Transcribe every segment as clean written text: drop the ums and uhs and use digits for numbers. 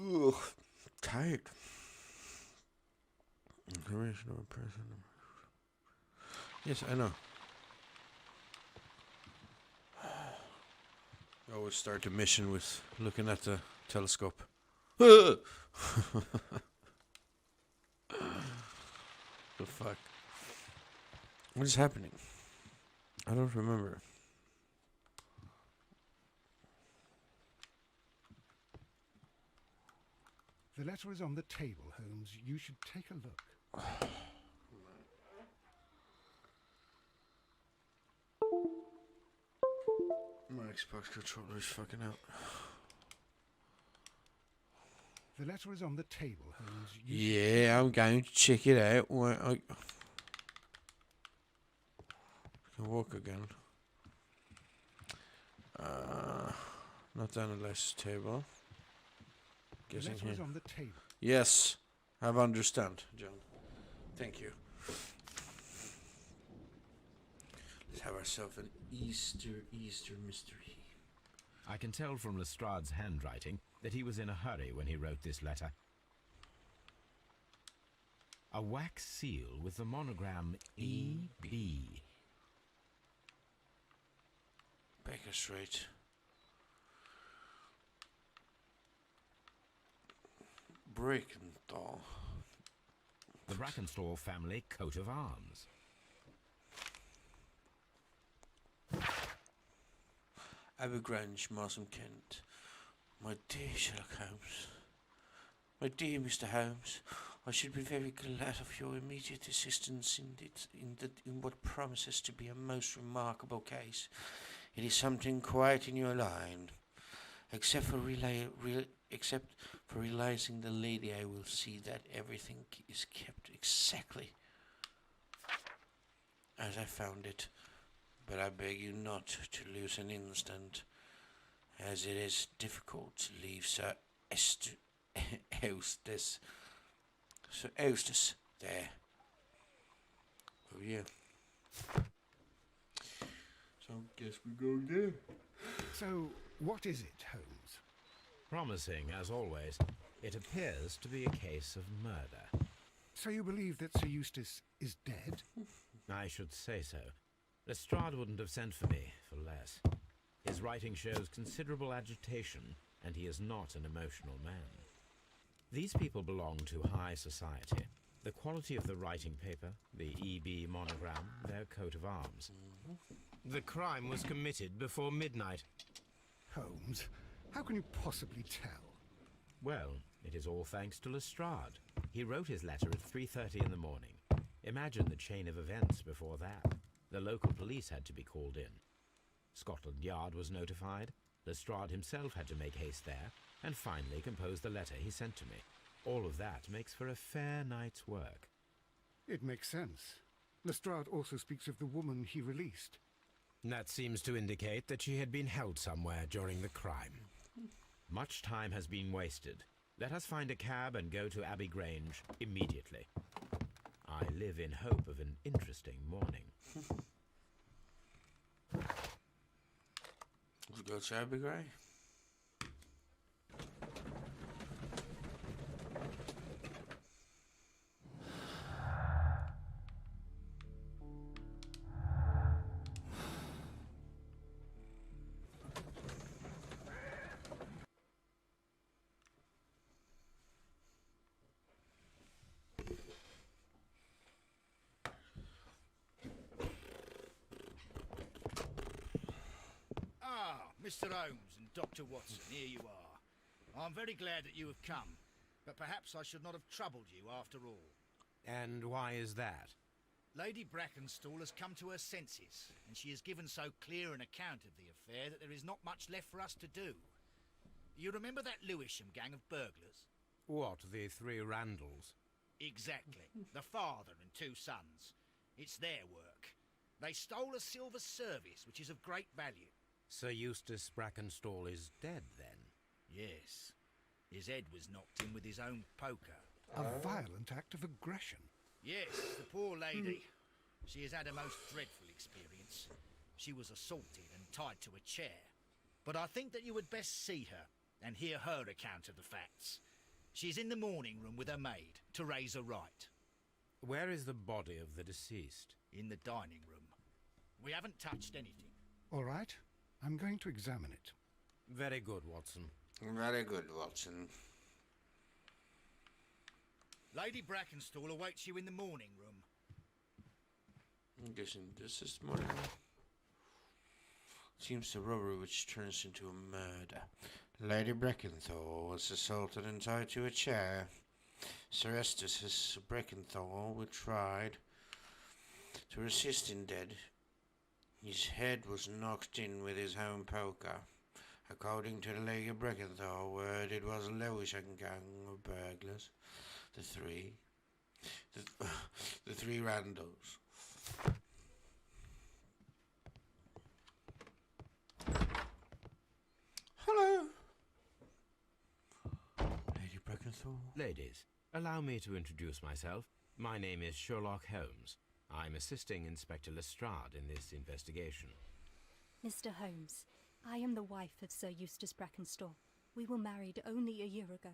Ugh, tired. Information of a person. Yes, I know. I always start a mission with looking at the telescope. The fuck? What is happening? I don't remember. The letter is on the table, Holmes. You should take a look. My Xbox controller is fucking out. The letter is on the table, Holmes. Yeah, I'm going to check it out. I can walk again. Not on the last table. The Guessing letter here. is on the table. Yes, I've understand, John. Thank you. Let's have ourselves an Easter mystery. I can tell from Lestrade's handwriting that he was in a hurry when he wrote this letter. A wax seal with the monogram E.B. Baker Street. Breakenthal. The Brackenstall family coat of arms. Abergrange, Marsden, Kent. My dear Sherlock Holmes. My dear Mr. Holmes, I should be very glad of your immediate assistance in what promises to be a most remarkable case. It is something quite in your line. Except for realizing the lady, I will see that everything is kept exactly as I found it. But I beg you not to lose an instant, as it is difficult to leave Sir Eustace there. Oh yeah. So guess we're going there. So, what is it, Holmes? Promising, as always, it appears to be a case of murder. So you believe that Sir Eustace is dead? I should say so. Lestrade wouldn't have sent for me for less. His writing shows considerable agitation, and he is not an emotional man. These people belong to high society. The quality of the writing paper, the EB monogram, their coat of arms. The crime was committed before midnight. Holmes, how can you possibly tell? Well, it is all thanks to Lestrade. He wrote his letter at 3:30 in the morning. Imagine the chain of events before that. The local police had to be called in. Scotland Yard was notified. Lestrade himself had to make haste there, and finally compose the letter he sent to me. All of that makes for a fair night's work. It makes sense. Lestrade also speaks of the woman he released. That seems to indicate that she had been held somewhere during the crime. Much time has been wasted. Let us find a cab and go to Abbey Grange immediately. I live in hope of an interesting morning. Let's go to Abbey Grange. Mr. Holmes and Dr. Watson, here you are. I'm very glad that you have come, but perhaps I should not have troubled you after all. And why is that? Lady Brackenstall has come to her senses, and she has given so clear an account of the affair that there is not much left for us to do. You remember that Lewisham gang of burglars? What, the three Randalls? Exactly. The father and two sons. It's their work. They stole a silver service, which is of great value. Sir Eustace Brackenstall is dead, then? Yes. His head was knocked in with his own poker. A violent act of aggression. Yes, the poor lady. She has had a most dreadful experience. She was assaulted and tied to a chair. But I think that you would best see her and hear her account of the facts. She's in the morning room with her maid, Teresa Wright. Where is the body of the deceased? In the dining room. We haven't touched anything. All right. I'm going to examine it. Very good, Watson. Very good, Watson. Lady Brackenstall awaits you in the morning room. I'm guessing this is more than... Seems the robbery which turns into a murder. Lady Brackenthall was assaulted and tied to a chair. Sir Estes Brackenthall was tried to resist in dead. His head was knocked in with his home poker. According to the Lady Brackenthall word, it was a Lewisham gang of burglars. The three Randalls. Hello, Lady Brackenthall. Ladies, allow me to introduce myself. My name is Sherlock Holmes. I'm assisting Inspector Lestrade in this investigation. Mr. Holmes, I am the wife of Sir Eustace Brackenstall. We were married only a year ago.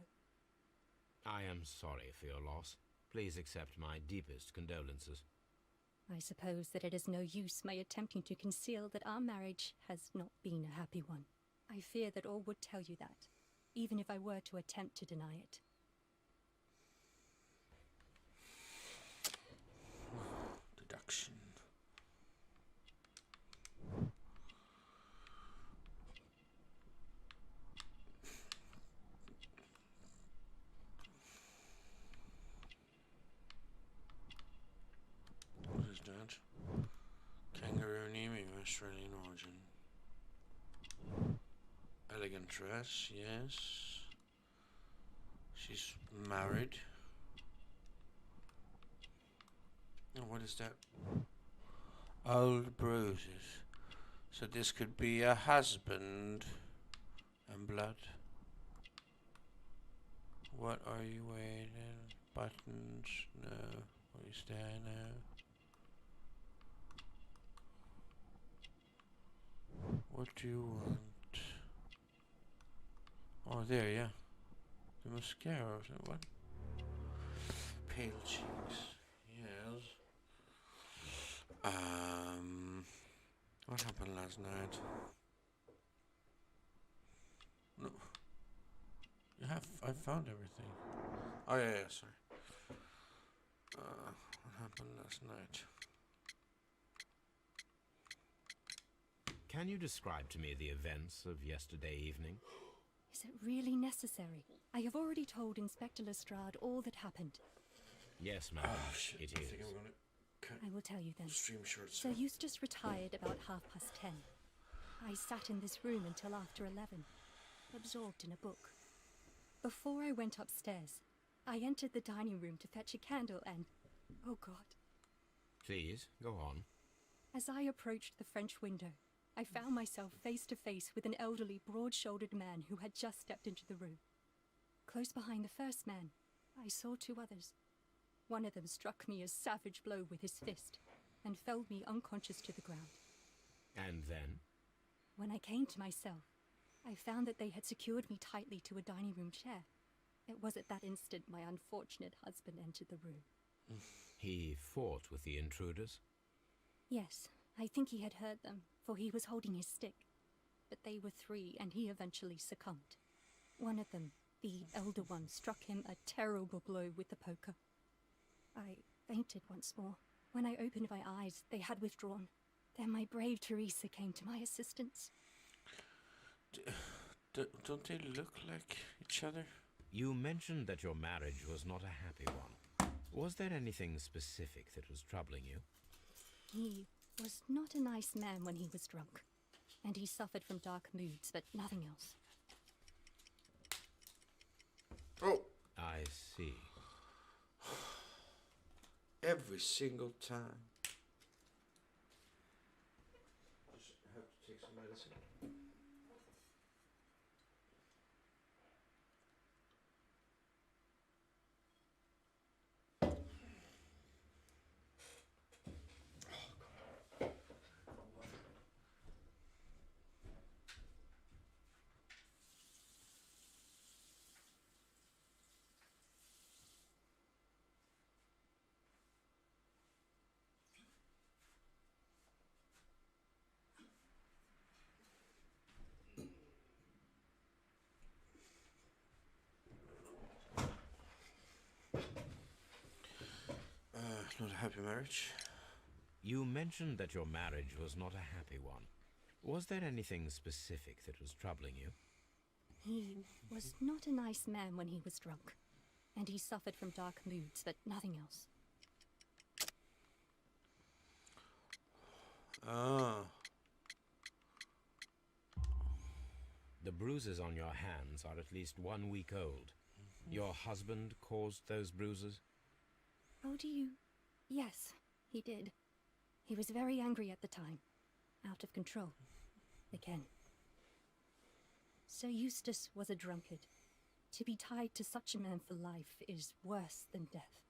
I am sorry for your loss. Please accept my deepest condolences. I suppose that it is no use my attempting to conceal that our marriage has not been a happy one. I fear that all would tell you that, even if I were to attempt to deny it. Deduction. What is that? Kangaroo naming, Australian origin. Elegant dress, yes. She's married. Oh, what is that? Old bruises. So this could be a husband and blood. What are you wearing? Buttons? No. What is there now? What do you want? Oh, there, yeah. The mascara, is it? What? Pale cheeks. Yes. What happened last night? No. I found everything. Oh, yeah, sorry. What happened last night? Can you describe to me the events of yesterday evening? Is it really necessary? I have already told Inspector Lestrade all that happened. Yes, madam, Shit, it I is. think I'm gonna cut I will tell you then. stream shorts. Sir Eustace retired about 10:30. I sat in this room until after 11, absorbed in a book. Before I went upstairs, I entered the dining room to fetch a candle and... oh God. Please, go on. As I approached the French window, I found myself face to face with an elderly, broad-shouldered man who had just stepped into the room. Close behind the first man, I saw two others. One of them struck me a savage blow with his fist and felled me unconscious to the ground. And then? When I came to myself, I found that they had secured me tightly to a dining room chair. It was at that instant my unfortunate husband entered the room. He fought with the intruders? Yes, I think he had heard them, for he was holding his stick. But they were three, and he eventually succumbed. One of them, the elder one, struck him a terrible blow with the poker. I fainted once more. When I opened my eyes, they had withdrawn. Then my brave Teresa came to my assistance. Don't they look like each other? You mentioned that your marriage was not a happy one. Was there anything specific that was troubling you? He was not a nice man when he was drunk, and he suffered from dark moods, but nothing else. Oh, I see. every single time. Just have to take some medicine. Not a happy marriage. You mentioned that your marriage was not a happy one. Was there anything specific that was troubling you? He was not a nice man when he was drunk, and he suffered from dark moods, but nothing else. Ah. The bruises on your hands are at least 1 week old. Your husband caused those bruises? Oh, do you? Yes, he did. He was very angry at the time. Out of control. Again. Sir Eustace was a drunkard. To be tied to such a man for life is worse than death.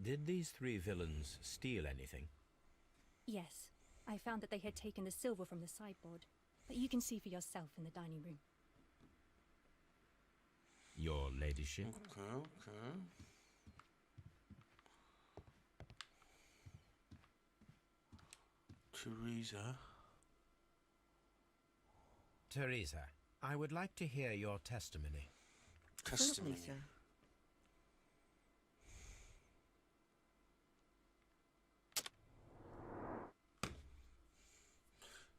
Did these 3 villains steal anything? Yes, I found that they had taken the silver from the sideboard, but you can see for yourself in the dining room. Your ladyship? Okay. Teresa, I would like to hear your testimony. Testimony. Certainly, sir.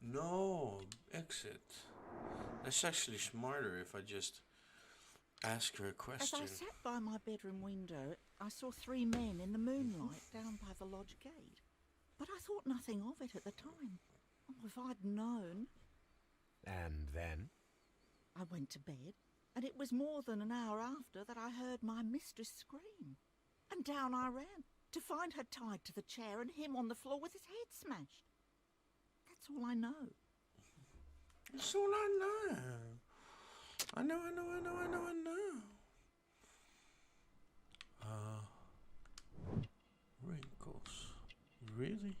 No, exit. That's actually smarter if I just ask her a As question. I sat by my bedroom window, I saw 3 men in the moonlight down by the lodge gate. But I thought nothing of it at the time. Oh, if I'd known. And then? I went to bed, and it was more than an hour after that I heard my mistress scream. And down I ran, to find her tied to the chair and him on the floor with his head smashed. That's all I know. That's all I know. I know. Wrinkles. Really?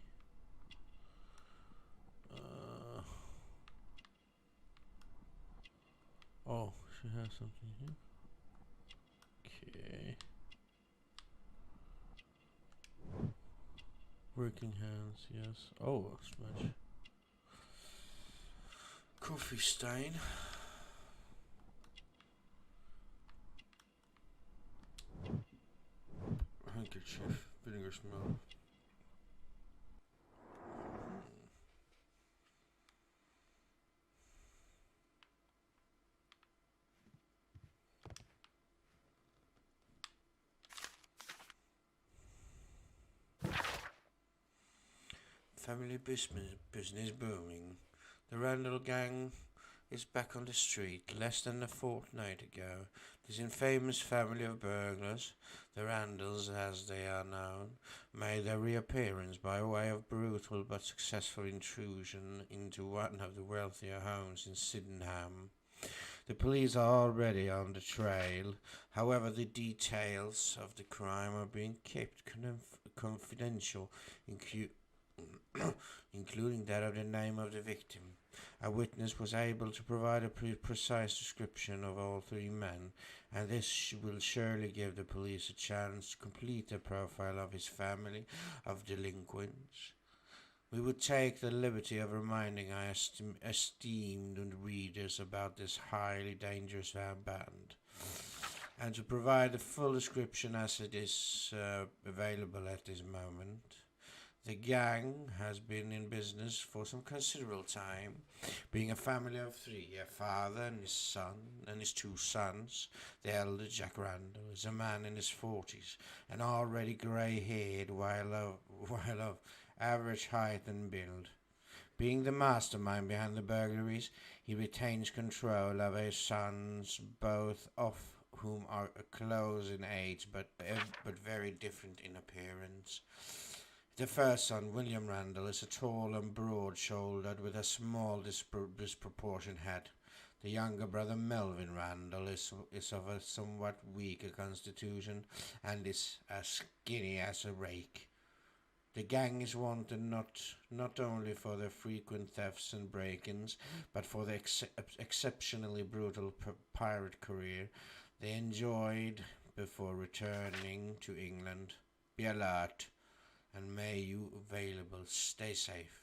Oh, she has something here. Okay. Working hands, yes. Oh, smash. Coffee stain. Handkerchief. Vinegar smell. Family business booming. The Randall gang is back on the street less than a fortnight ago. This infamous family of burglars, the Randalls as they are known, made their reappearance by way of brutal but successful intrusion into one of the wealthier homes in Sydenham. The police are already on the trail. However, the details of the crime are being kept confidential, including that of the name of the victim. A witness was able to provide a precise description of all 3 men, and this will surely give the police a chance to complete their profile of his family of delinquents. We would take the liberty of reminding our esteemed readers about this highly dangerous band, and to provide a full description as it is available at this moment. The gang has been in business for some considerable time, being a family of 3, a father and his son and his 2 sons. The elder, Jack Randall, is a man in his 40s and already grey-haired, while of average height and build. Being the mastermind behind the burglaries, he retains control of his sons, both of whom are close in age but very different in appearance. The first son, William Randall, is a tall and broad-shouldered with a small disproportioned head. The younger brother, Melvin Randall, is of a somewhat weaker constitution and is as skinny as a rake. The gang is wanted not only for their frequent thefts and break-ins, but for the exceptionally brutal pirate career they enjoyed before returning to England. Be alert, and may you available stay safe.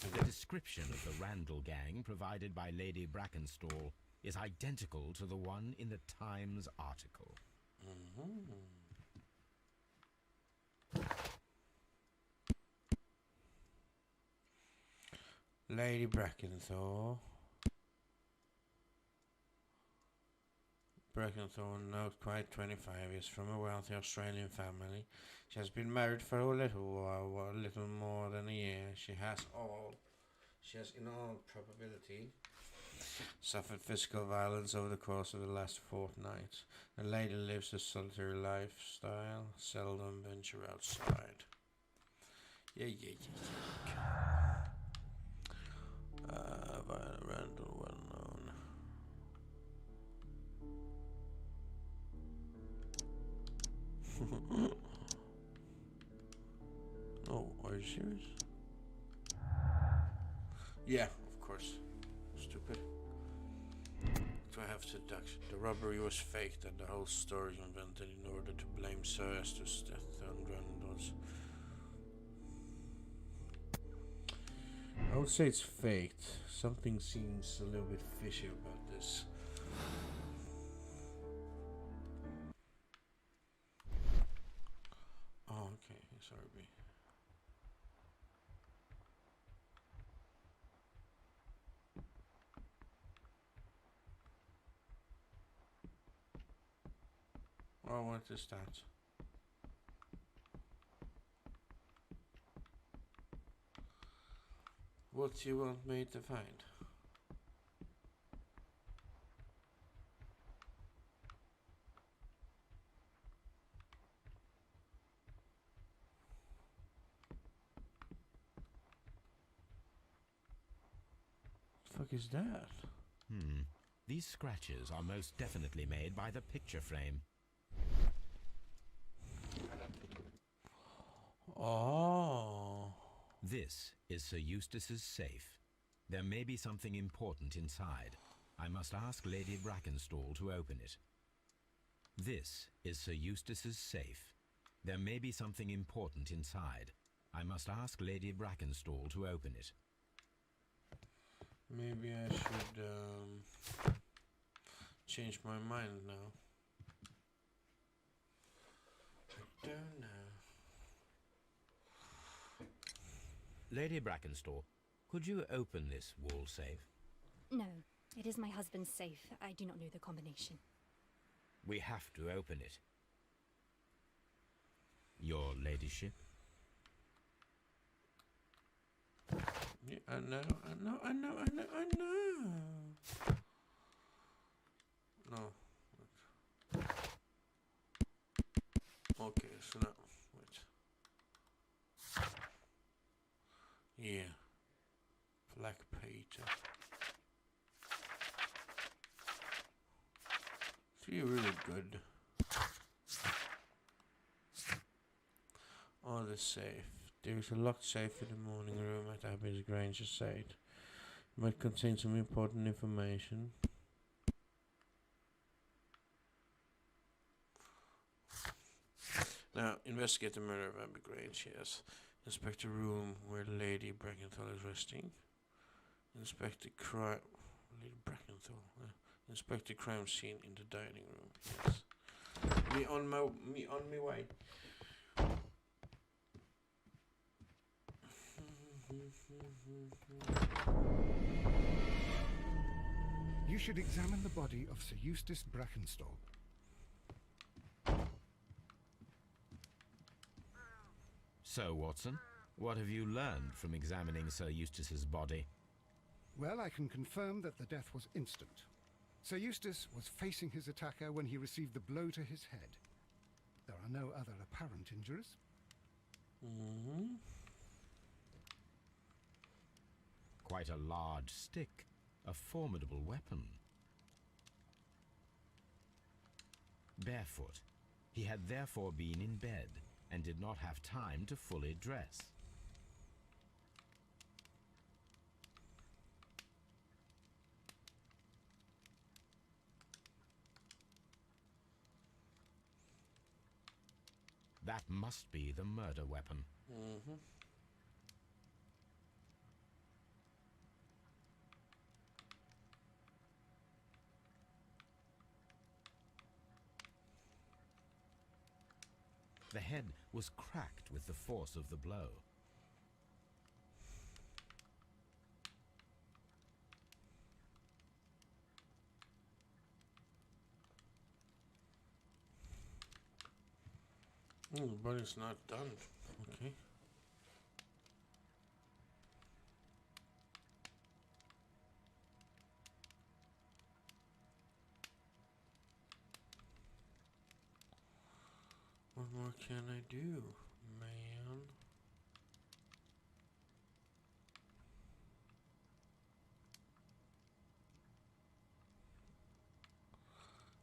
The description of the Randall gang provided by Lady Brackenstall is identical to the one in the Times article. Lady Brackenthorne. Brackenthorne, not quite 25, is from a wealthy Australian family. She has been married for a little while, a little more than a year. She has, in all probability, suffered physical violence over the course of the last fortnight. The lady lives a solitary lifestyle, seldom venture outside. Yeah. Randall, well known. Oh, are you serious? Yeah, of course. Stupid. Do I have to deduct? The robbery was faked and the whole story invented in order to blame Sir Esther's death on Grandos. I would say it's faked. Something seems a little bit fishy about this. Oh, okay. Sorry, B. Oh, what is that? What do you want me to find? The fuck is that? These scratches are most definitely made by the picture frame. Oh. This is Sir Eustace's safe. There may be something important inside. I must ask Lady Brackenstall to open it. This is Sir Eustace's safe. There may be something important inside. I must ask Lady Brackenstall to open it. Maybe I should change my mind now. I don't know. Lady Brackenstall, could you open this wall safe? No, it is my husband's safe. I do not know the combination. We have to open it. Your ladyship? Yeah, I know. No. Okay, so now, wait. Yeah. Black Peter. See, really good. Oh, the safe. There is a locked safe in the morning room at Abby's Grange estate. It might contain some important information. Now, investigate the murder of Abby Grange, yes. Inspect the room where Lady Brackenthal is resting. Inspect the crime... Lady Brackenthal. Inspect the crime scene in the dining room, yes. Me on my way. You should examine the body of Sir Eustace Brackenstall. So, Watson, what have you learned from examining Sir Eustace's body? Well, I can confirm that the death was instant. Sir Eustace was facing his attacker when he received the blow to his head. There are no other apparent injuries. Quite a large stick, a formidable weapon. Barefoot, he had therefore been in bed and did not have time to fully dress. That must be the murder weapon. The head was cracked with the force of the blow. Oh, but it's not done. Okay. What more can I do, man?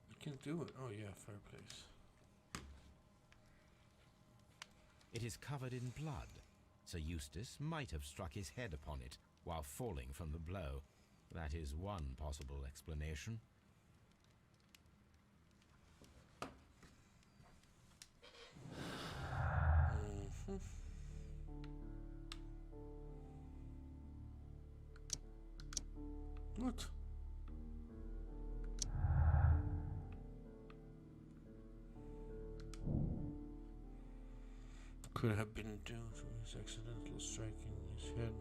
I can't do it. Oh yeah, fireplace. It is covered in blood. Sir Eustace might have struck his head upon it while falling from the blow. That is one possible explanation. What? Could have been due to his accidental striking his head.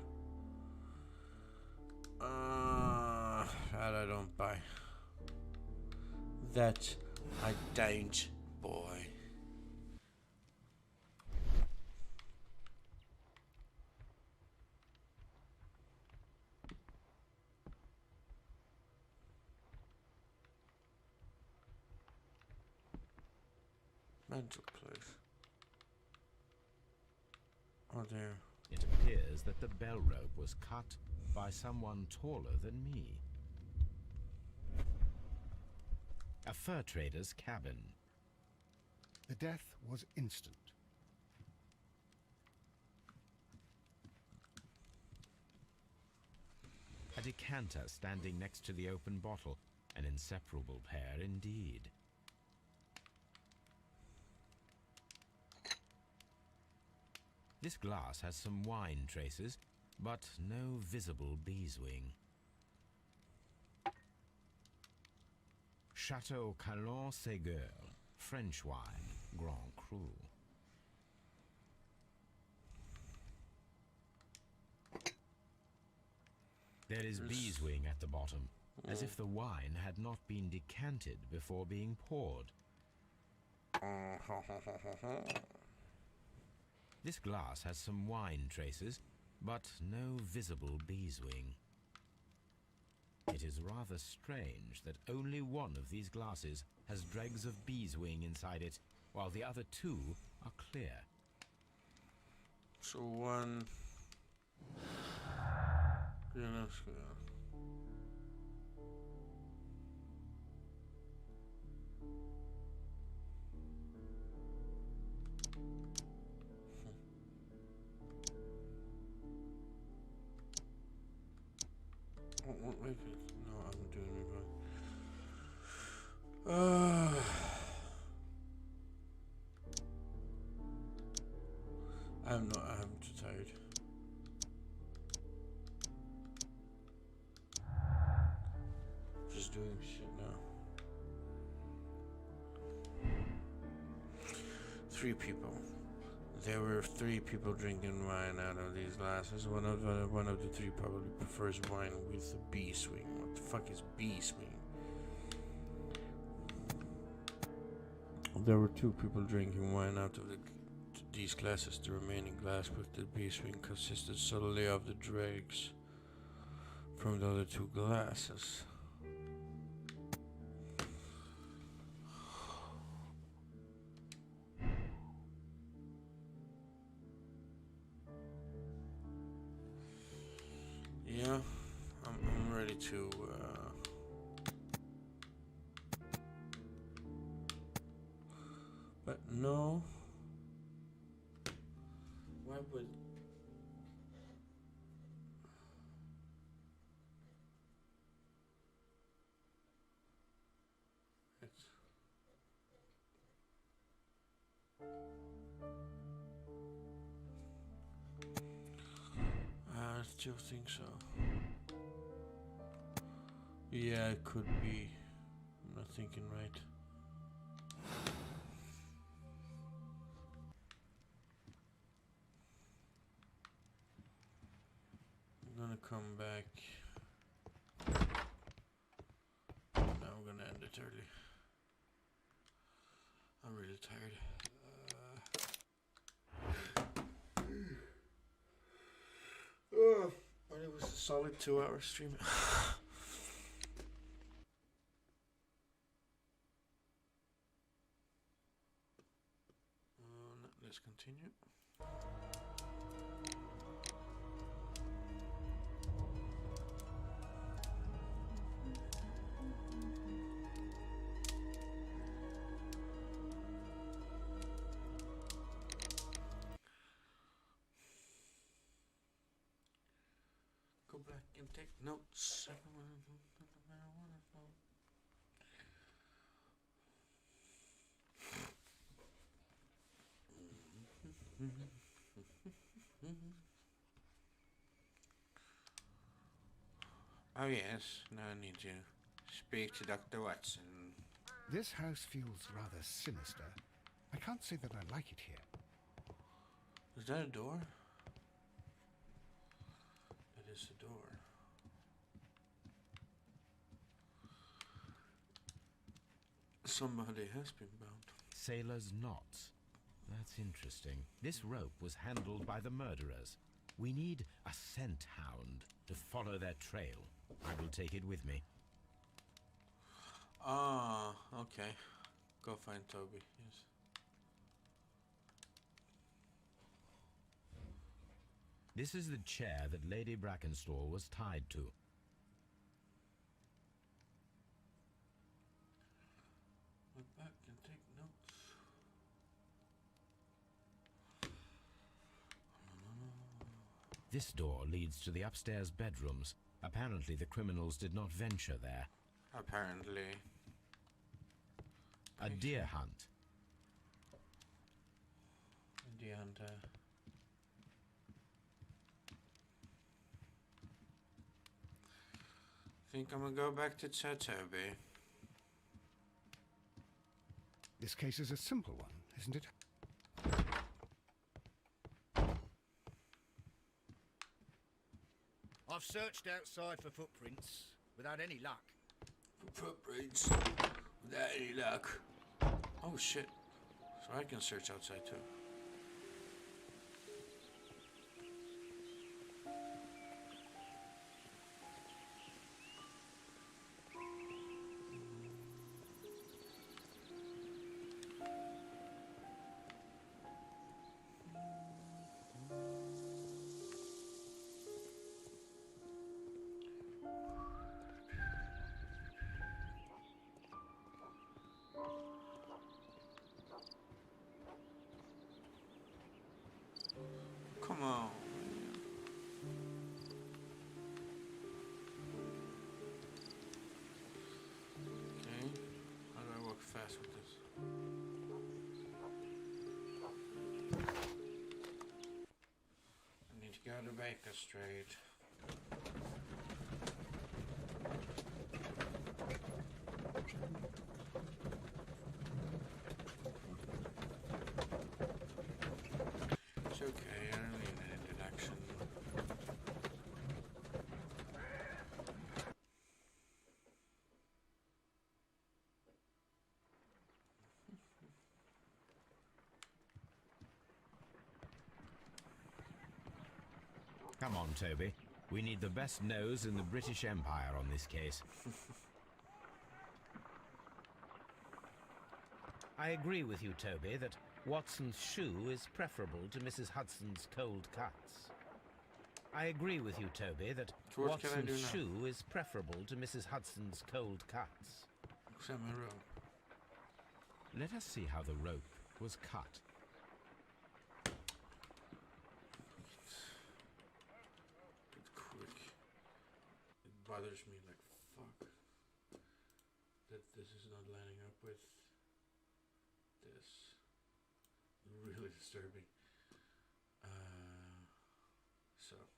That I don't buy. That I don't buy. Mental place. Oh there. It appears that the bell rope was cut by someone taller than me. A fur trader's cabin. The death was instant. A decanter standing next to the open bottle. An inseparable pair indeed. This glass has some wine traces, but no visible beeswing. Chateau Calon-Ségur, French wine, Grand Cru. There is beeswing at the bottom, as if the wine had not been decanted before being poured. This glass has some wine traces, but no visible beeswing. It is rather strange that only one of these glasses has dregs of beeswing inside it, while the other two are clear. So one. Yeah, that's good. Oh, wait, no, I'm doing it wrong. I'm too tired. Just doing shit now. 3 people. There were 3 people drinking wine out of these glasses. One of the 3 probably prefers wine with a bee swing. What the fuck is bee swing? There were 2 people drinking wine out of these glasses. The remaining glass with the bee swing consisted solely of the dregs from the other 2 glasses. Yeah, I'm ready to but no. Why would it's I still think so. Yeah, it could be. I'm not thinking right. gonna come back. Now we're gonna end it early. I'm really tired. But it was a solid 2-hour stream. Let's continue. Go back and take notes. Oh yes, now I need to speak to Dr. Watson. This house feels rather sinister. I can't say that I like it here. Is that a door? It is a door. Somebody has been bound. Sailor's knots. That's interesting. This rope was handled by the murderers. We need a scent hound to follow their trail. I will take it with me. Ah, okay. Go find Toby, yes. This is the chair that Lady Brackenstall was tied to. Look back and take notes. This door leads to the upstairs bedrooms. Apparently the criminals did not venture there. Apparently. A deer hunt. Deer hunter. Think I'm gonna go back to Toby. This case is a simple one, isn't it? I've searched outside for footprints without any luck. Footprints. Without any luck. Oh shit. So I can search outside too. Come on. Okay. How do I work fast with this? I need to go to Baker Street. It's okay, I don't need an introduction. Come on, Toby. We need the best nose in the British Empire on this case. I agree with you, Toby, that Watson's shoe is preferable to Mrs. Hudson's cold cuts. I agree with you, Toby, that So what can I do Watson's now? shoe is preferable to Mrs. Hudson's cold cuts. Except my rope. Let us see how the rope was cut. It's quick. It bothers me like fuck. That this is not lining up with this. Really disturbing. So. Sorry.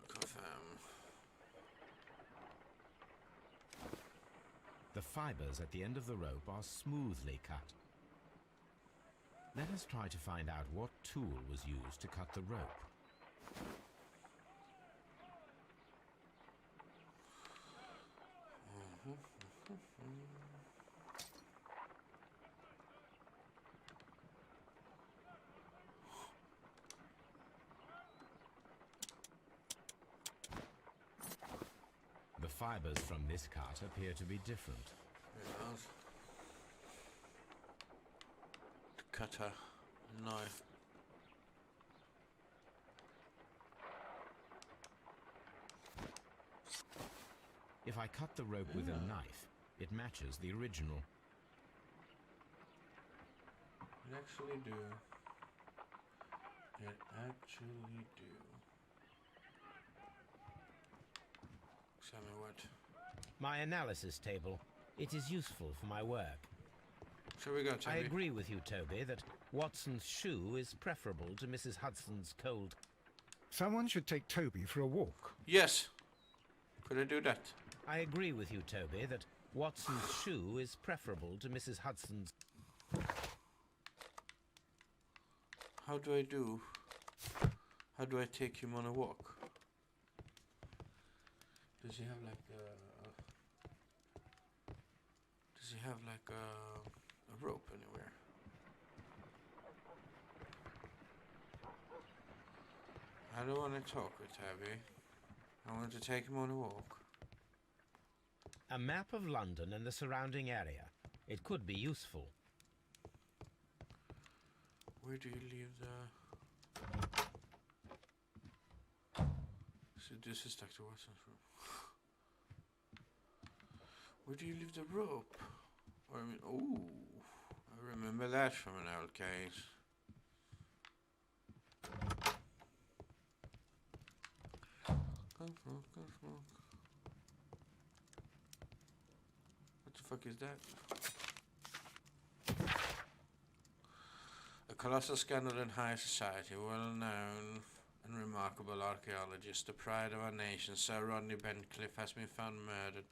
Confirm. The fibers at the end of the rope are smoothly cut. Let us try to find out what tool was used to cut the rope. The fibers from this cut appear to be different. Yes. Cutter, knife. If I cut the rope with a knife, it matches the original. It actually do. It actually do. Tell me what. My analysis table. It is useful for my work. Shall we go, Toby? I agree with you, Toby, that Watson's shoe is preferable to Mrs. Hudson's cold. Someone should take Toby for a walk. Yes. Could I do that? I agree with you, Toby, that Watson's shoe is preferable to Mrs. Hudson's. How do I do? How do I take him on a walk? Does he have like a... Does he have like a rope anywhere? I don't want to talk with Tabby. I want to take him on a walk. A map of London and the surrounding area. It could be useful. Where do you leave the... So this is Dr. Watson's room. Where do you leave the rope? Or, I mean, ooh, I remember that from an old case. What the fuck is that? A colossal scandal in high society, well known and remarkable archaeologist, the pride of our nation, Sir Rodney Bentcliffe, has been found murdered.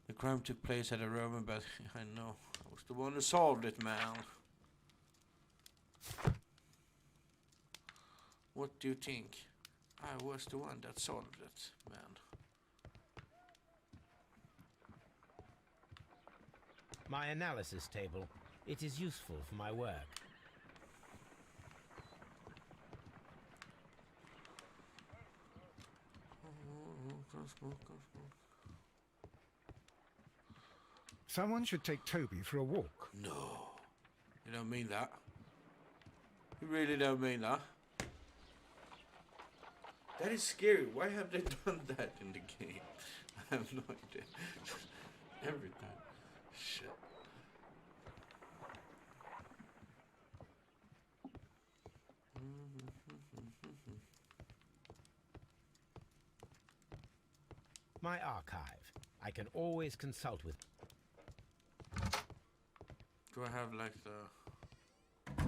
The crime took place at a Roman bath. I know, I was the one who solved it, man. What do you think? I was the one that solved it, man. My analysis table. It is useful for my work. Someone should take Toby for a walk. No, you don't mean that. You really don't mean that. That is scary. Why have they done that in the game? I have no idea. Every time. Shit. My archive. I can always consult with. Do I have like the... I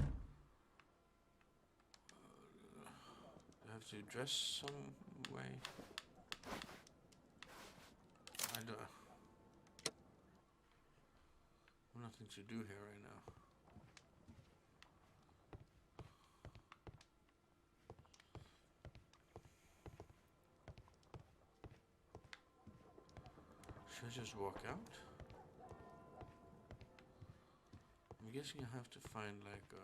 have to dress some way? I don't... Nothing to do here right now. Should I just walk out? I'm guessing I have to find like a...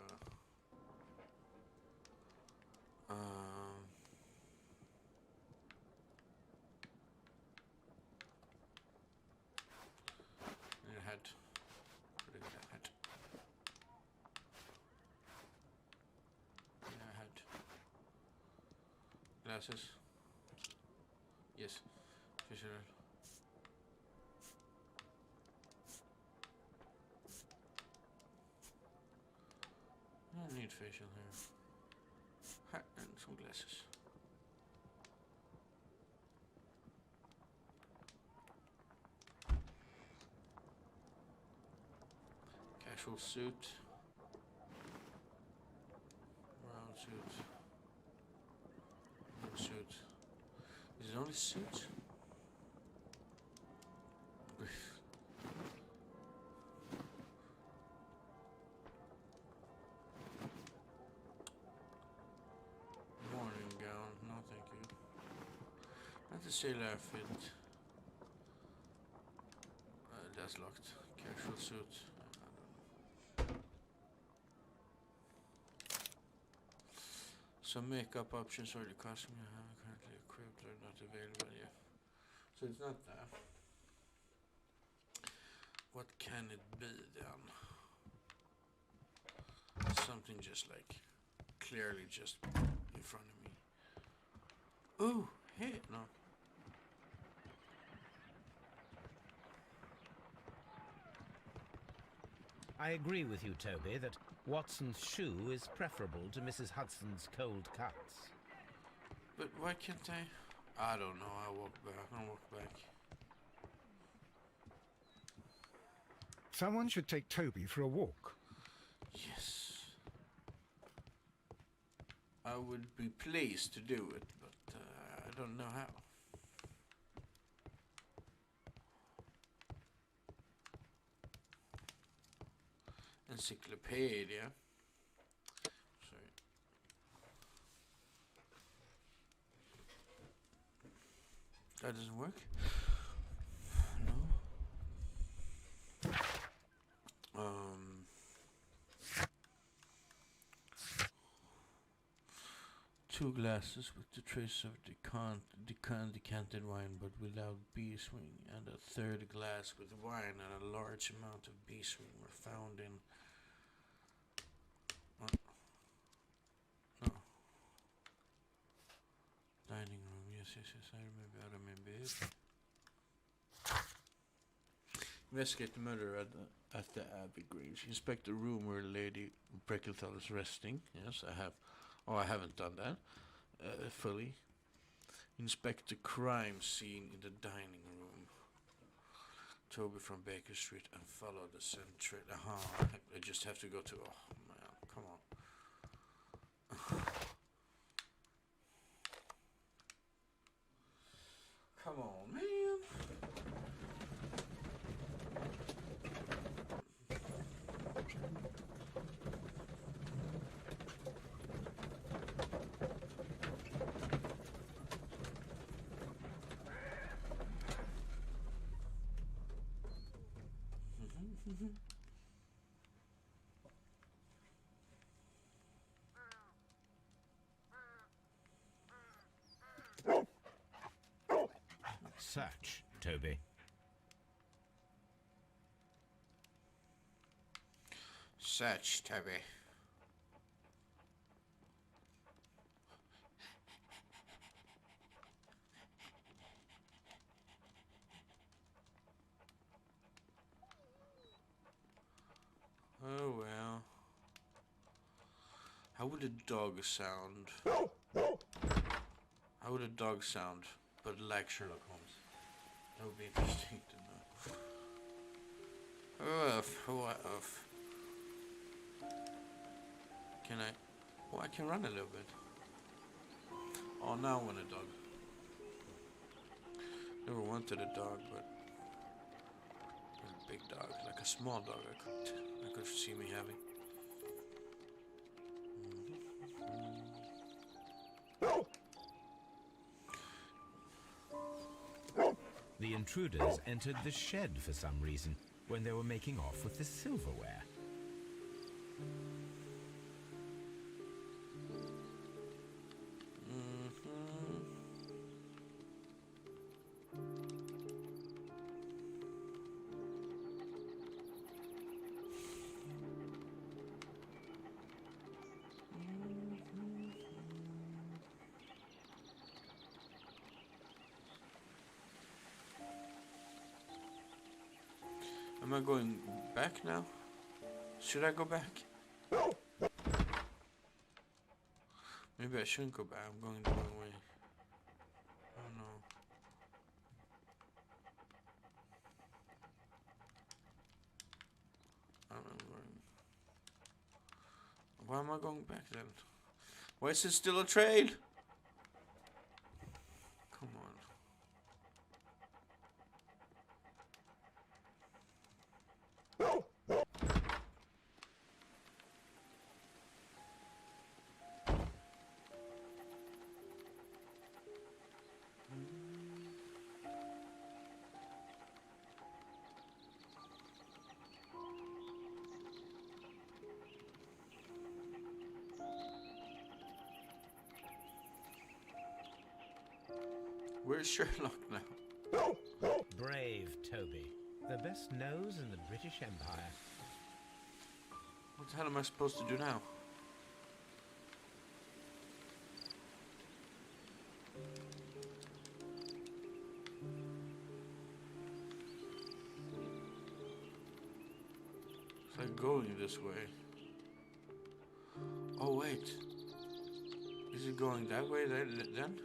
need a hat. Put a hat. Yeah, a hat. Glasses. Yes. Fish oil. I don't need facial hair. Hat and some glasses. Casual suit. Brown suit. Blue suit. Is it only suit? sailor outfit. That's locked. Casual suit. Some makeup options or the costume you have currently equipped are not available yet. So it's not that. What can it be then? Something just like clearly just in front of me. Oh, hey, no. I agree with you, Toby, that Watson's shoe is preferable to Mrs. Hudson's cold cuts. But why can't I don't know. I'll walk back. Someone should take Toby for a walk. Yes. I would be pleased to do it, but I don't know how. Encyclopedia. Sorry. That doesn't work? No. 2 glasses with the trace of decanted wine but without bee swing, and a 3rd glass with wine and a large amount of bee swing were found in... no. Dining room, yes, I remember it. Investigate the murder at the Abbey Grange. Inspect the room where Lady Breckelthal is resting. Yes, I have. Oh, I haven't done that fully. Inspect the crime scene in the dining room. Toby from Baker Street and follow the central. I just have to go to. Oh man, come on. Come on, man. Search, Toby. Search, Toby. Oh well. How would a dog sound? How would a dog sound, but like Sherlock Holmes? That would be interesting to know. Oof. Can I? Oh, I can run a little bit. Oh, now I want a dog. Never wanted a dog, but a big dog, like a small dog, I could see me having. The intruders entered the shed for some reason when they were making off with the silverware. Am I going back now? Should I go back? Maybe I shouldn't go back. I'm going the wrong way. Oh no. I'm going. Why am I going back then? Why is it still a trail? Come on. Where's Sherlock now? Brave Toby. The best nose in the British Empire. What the hell am I supposed to do now? It's like going this way. Oh wait. Is it going that way then?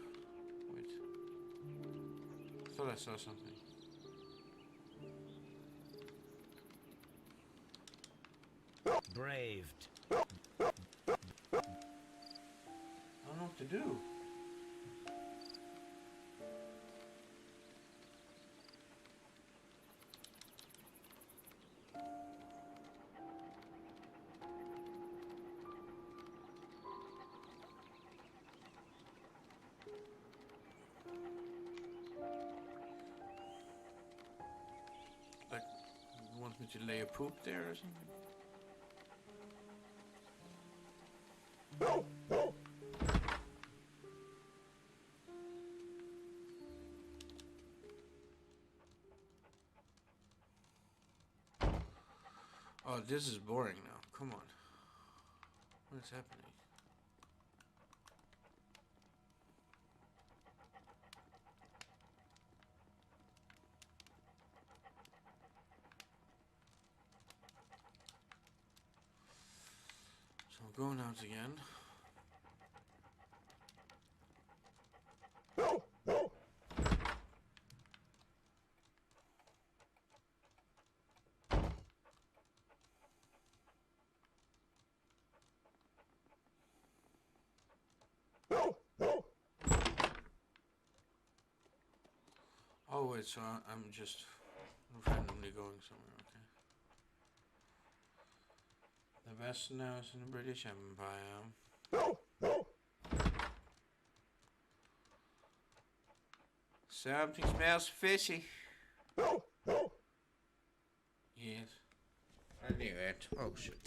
Wait. I thought I saw something. Braved. I don't know what to do. Like, you want me to lay a poop there or something? Oh, this is boring now. Come on. What is happening? So I'm going out again. Oh wait, so I'm just randomly going somewhere, okay. The best nose in the British Empire. Something smells fishy. Yes. I knew it. Oh shit.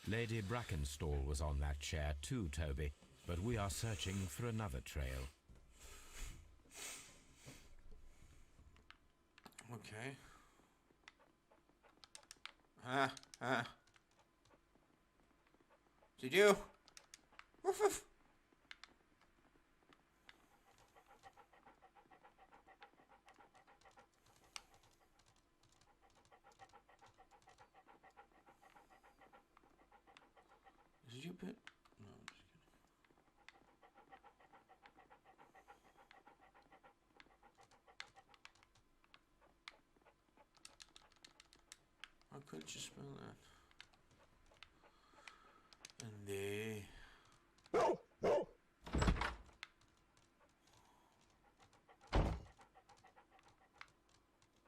Lady Brackenstall was on that chair too, Toby, but we are searching for another trail. Okay. Did you? Woof woof. Is it you bit? No, I'm just kidding. How could you spell that? And they.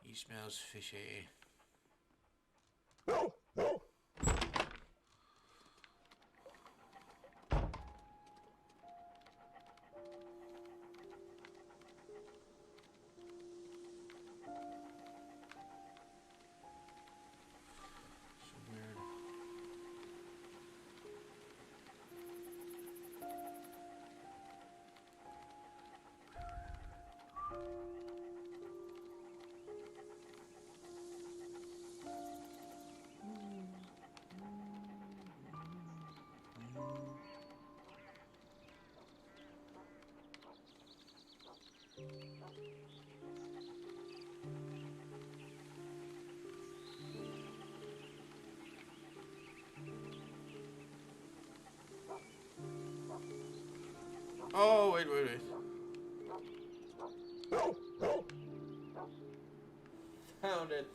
He smells fishy. So weird. Oh, wait. Found it.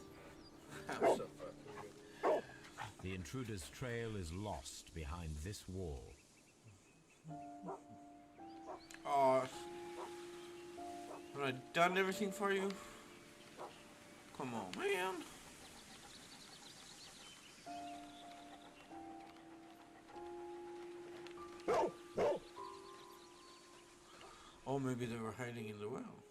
I'm so fucking good. The intruder's trail is lost behind this wall. Oh. Have I done everything for you? Come on, man. Oh, maybe they were hiding in the well.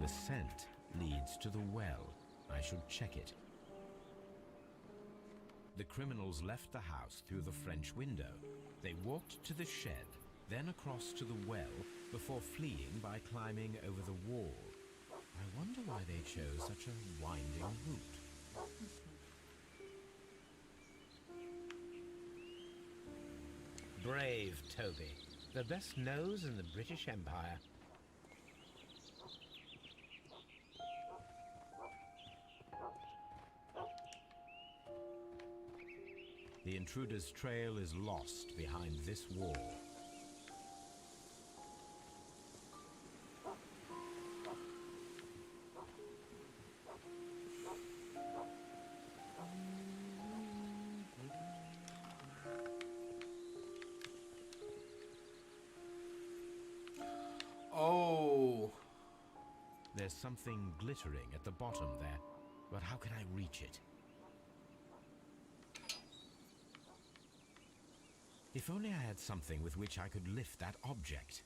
The scent leads to the well. I should check it. The criminals left the house through the French window. They walked to the shed, then across to the well, before fleeing by climbing over the wall. I wonder why they chose such a winding route. Brave Toby, the best nose in the British Empire. The intruder's trail is lost behind this wall. Oh, There's something glittering at the bottom there, but how can I reach it? If only I had something with which I could lift that object.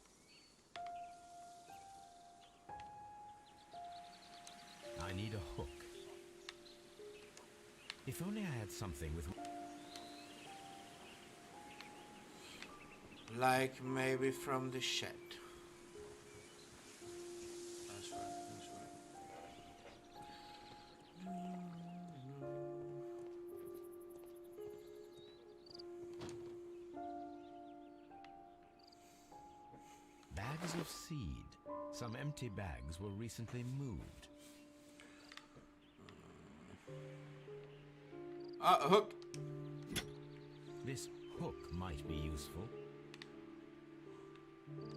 I need a hook. If only I had something with... like maybe from the shed. That's right, that's right. Bags of seed. Some empty bags were recently moved. Ah, a hook! This hook might be useful.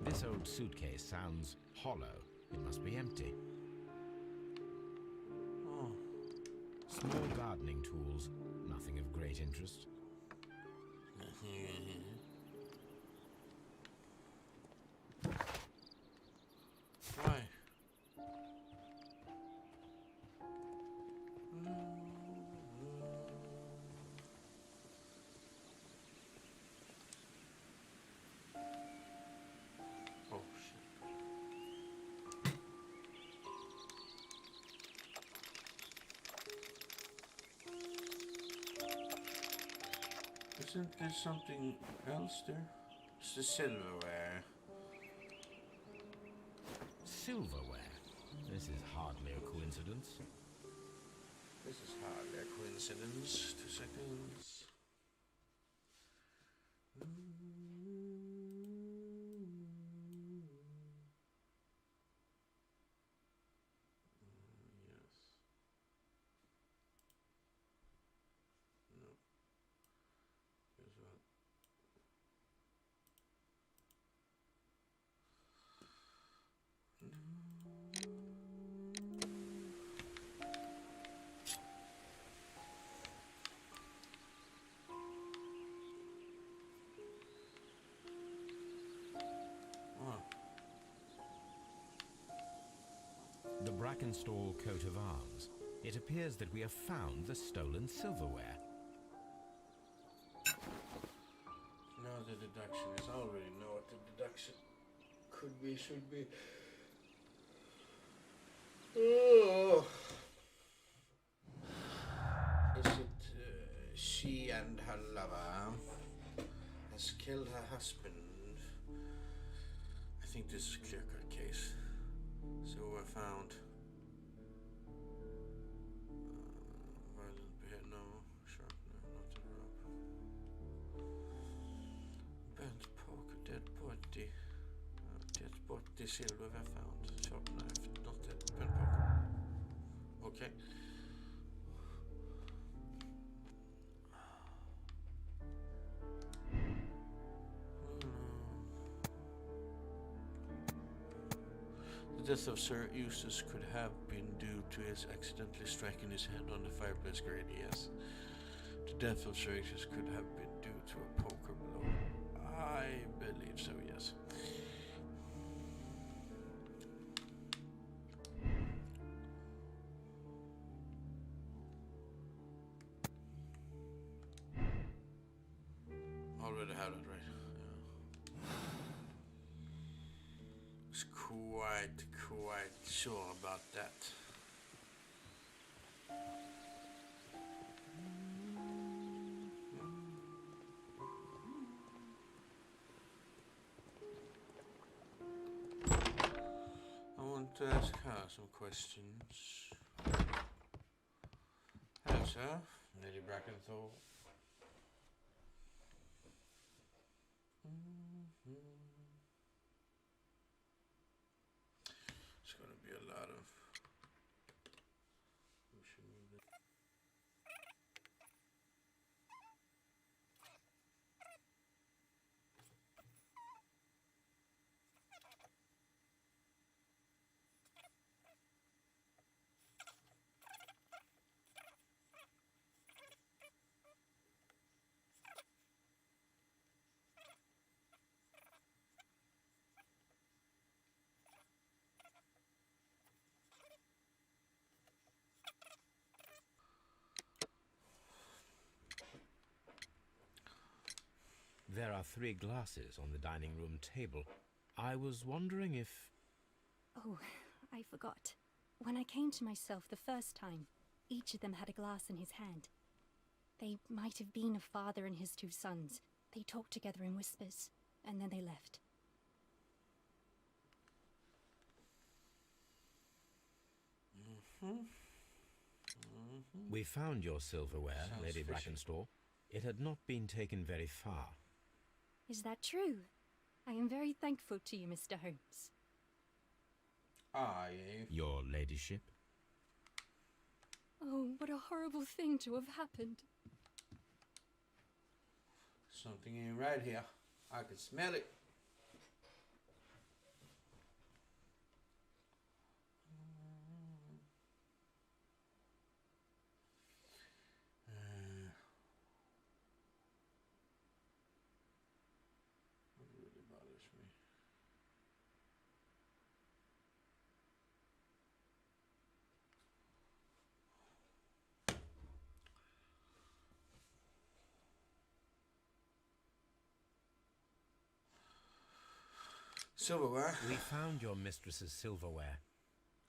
This old suitcase sounds hollow. It must be empty. Oh, Small gardening tools. Nothing of great interest. why? Oh shit. Isn't there something else there? It's the silverware. Silverware. This is hardly a coincidence. This is hardly a coincidence. 2 seconds. Yes. No. Guess what? Oh. The Brackenstall coat of arms. It appears that we have found the stolen silverware. Now the deduction is I already know what the deduction could be, should be. Oh. Is it she and her lover has killed her husband? I think this is a clear-cut case. So I found violent behavior, no, sharpener, not a rope. Bent poker, dead body. Dead body, silver I found. Sharp knife, not dead. Bent poker. Okay. The death of Sir Eustace could have been due to his accidentally striking his head on the fireplace grate, yes. The death of Sir Eustace could have been due to a poker blow. I believe so, yes. Already had it right. Yeah. Was quite sure about that. to ask her some questions. Hello, sir. Lady Brackenthorpe. It's going to be a lot of... We should move it. There are 3 glasses on the dining room table. I was wondering if... Oh, I forgot. When I came to myself the first time, each of them had a glass in his hand. They might have been a father and his 2 sons. They talked together in whispers, and then they left. We found your silverware, Sounds Lady fishy. Brackenstall. It had not been taken very far. Is that true? I am very thankful to you, Mr. Holmes. Are you? Your ladyship? Oh, what a horrible thing to have happened. Something ain't right here. I can smell it. What really bothers me? Silverware. We found your mistress's silverware.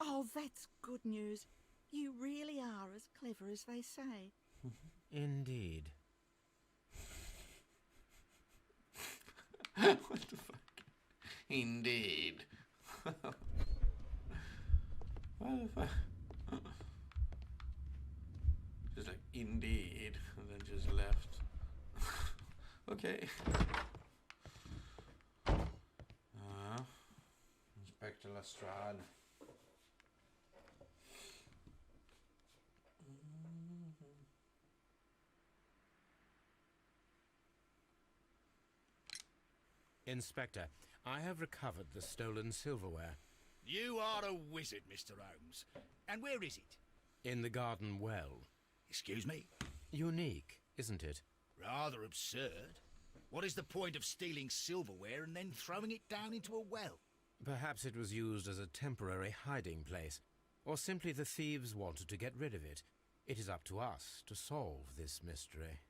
Oh, that's good news. You really are as clever as they say. Indeed. What the fuck? Indeed. What the fuck? Just like, indeed, and then just left. Okay. Inspector Lestrade. Inspector, I have recovered the stolen silverware. You are a wizard, Mr. Holmes. And where is it? In the garden well. Excuse me? Unique, isn't it? Rather absurd. What is the point of stealing silverware and then throwing it down into a well? Perhaps it was used as a temporary hiding place, or simply the thieves wanted to get rid of it. It is up to us to solve this mystery.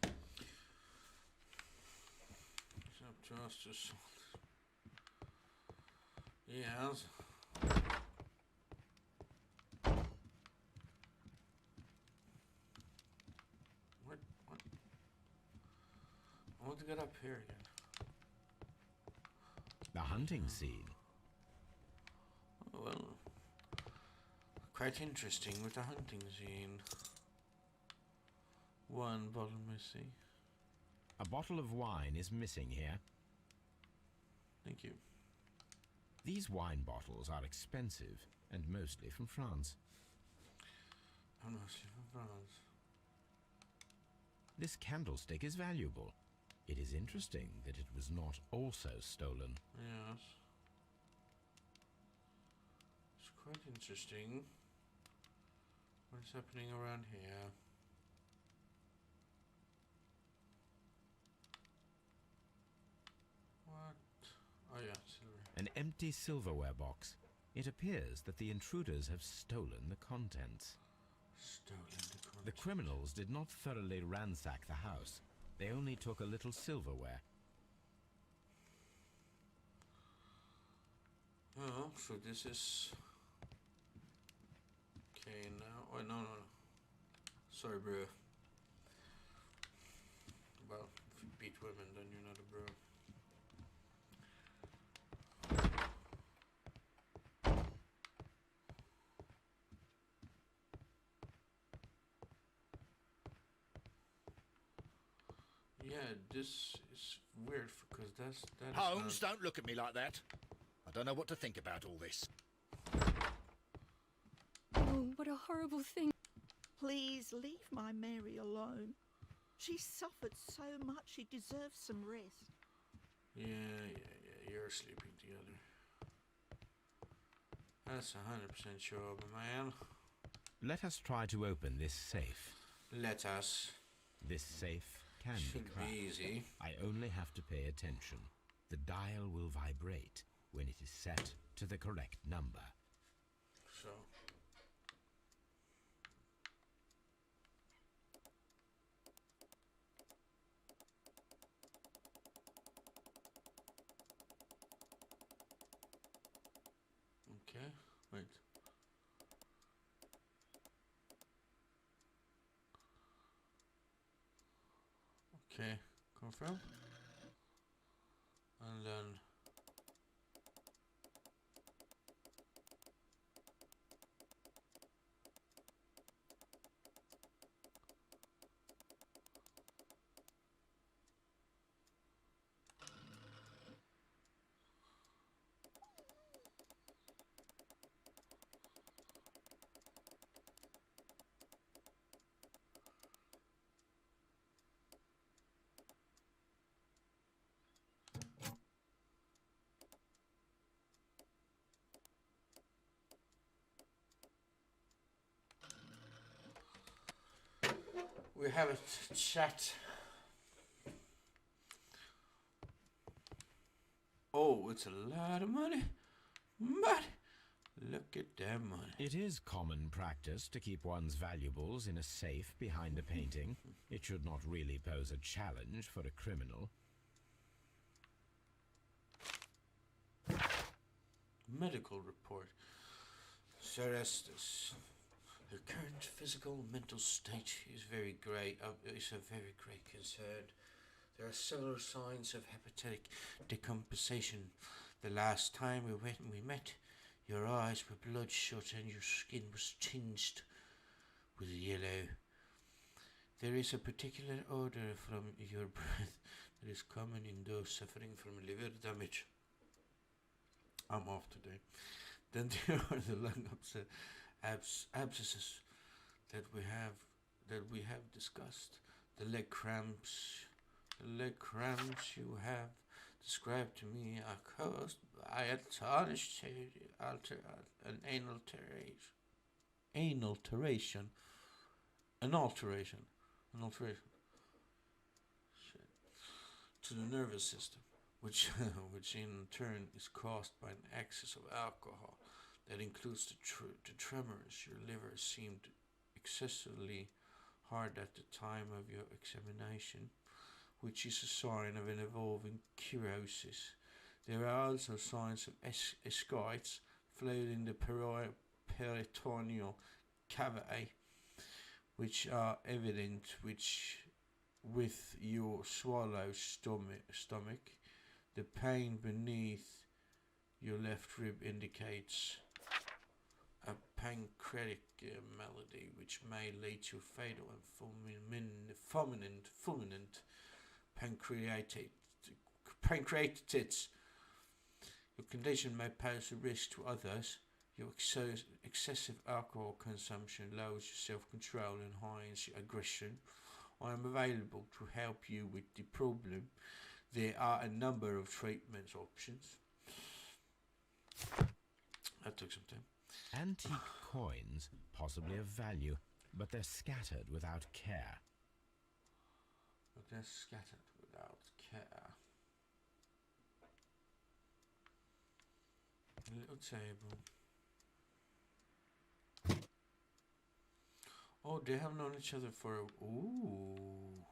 It's up to us to solve. Yes. What? I want to get up here again. The hunting scene. Well, quite interesting with the hunting scene. One bottle missing. A bottle of wine is missing here. Thank you. These wine bottles are expensive and mostly from France. I'm mostly from France. This candlestick is valuable. It is interesting that it was not also stolen. Yes. It's quite interesting. What's happening around here? What? Oh yeah, silver. An empty silverware box. It appears that the intruders have stolen the contents. Stolen the contents. The criminals did not thoroughly ransack the house. They only took a little silverware. Oh, so this is... Okay, now... Oh, no. Sorry, bro. Well, if you beat women, then you're not a bro. Yeah, this is weird because that is Holmes, not... don't look at me like that. I don't know what to think about all this. Oh, what a horrible thing. Please leave my Mary alone. She suffered so much, she deserves some rest. Yeah, you're sleeping together. That's 100% sure, my man. Let us try to open this safe. Let us. This safe can be Should be cracked. easy. I only have to pay attention. The dial will vibrate when it is set to the correct number. So. Okay, wait. Okay, confirm. And then we have a chat. Oh, it's a lot of money. Money. Look at that money. It is common practice to keep one's valuables in a safe behind a painting. It should not really pose a challenge for a criminal. Medical report. Cerestus. Her current physical and mental state is very great. Is a very great concern. There are several signs of hepatic decomposition. The last time we met, your eyes were bloodshot and your skin was tinged with yellow. There is a particular odor from your breath that is common in those suffering from liver damage. I'm off today. Then there are the lung abscesses that we have discussed. The leg cramps you have described to me are caused by an alteration Shit. To the nervous system, which which in turn is caused by an excess of alcohol. That includes the tremors. Your liver seemed excessively hard at the time of your examination, which is a sign of an evolving cirrhosis. There are also signs of ascites, fluid in the peritoneal cavity, which are evident with your swallow stomach. The pain beneath your left rib indicates a pancreatic malady, which may lead to fatal and fulminant pancreatitis. Your condition may pose a risk to others. Your excessive alcohol consumption lowers your self-control and heightens your aggression. I am available to help you with the problem. There are a number of treatment options. That took some time. Antique coins, possibly of value, but they're scattered without care. But they're scattered without care. A little table. Oh, they have known each other for a... Ooh.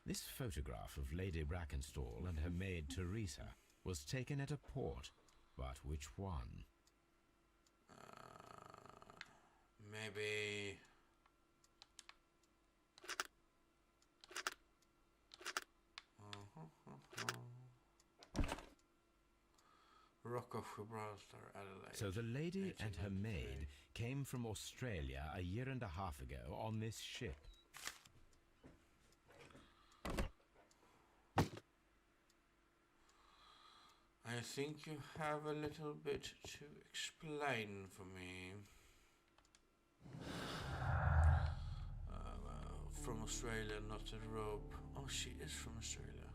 This photograph of Lady Brackenstall and her maid Teresa was taken at a port, but which one? Maybe... Rock of Gibraltar, Adelaide. So the lady and her 1893. maid came from Australia a year and a half ago on this ship. I think you have a little bit to explain for me. From Australia, not a rope. Oh, she is from Australia.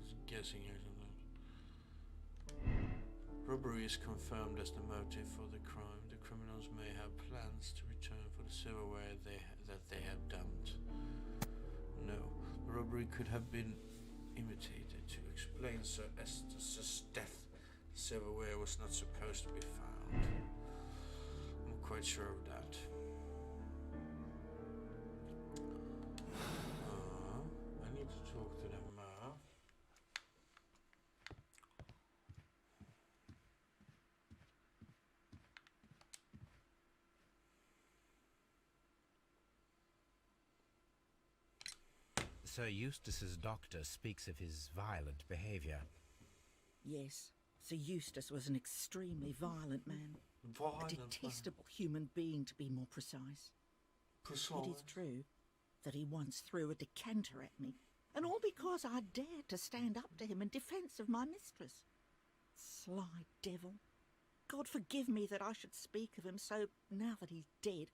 Just guessing here something. Robbery is confirmed as the motive for the crime. The criminals may have plans to return for the silverware that they have dumped. No, the robbery could have been imitated to explain Sir Estes' death. The silverware was not supposed to be found. I'm quite sure of that. I need to talk to them. Sir Eustace's doctor speaks of his violent behaviour. Yes, Sir Eustace was an extremely violent man. A detestable human being, to be more precise. It is true that he once threw a decanter at me, and all because I dared to stand up to him in defence of my mistress. Sly devil. God forgive me that I should speak of him so now that he's dead,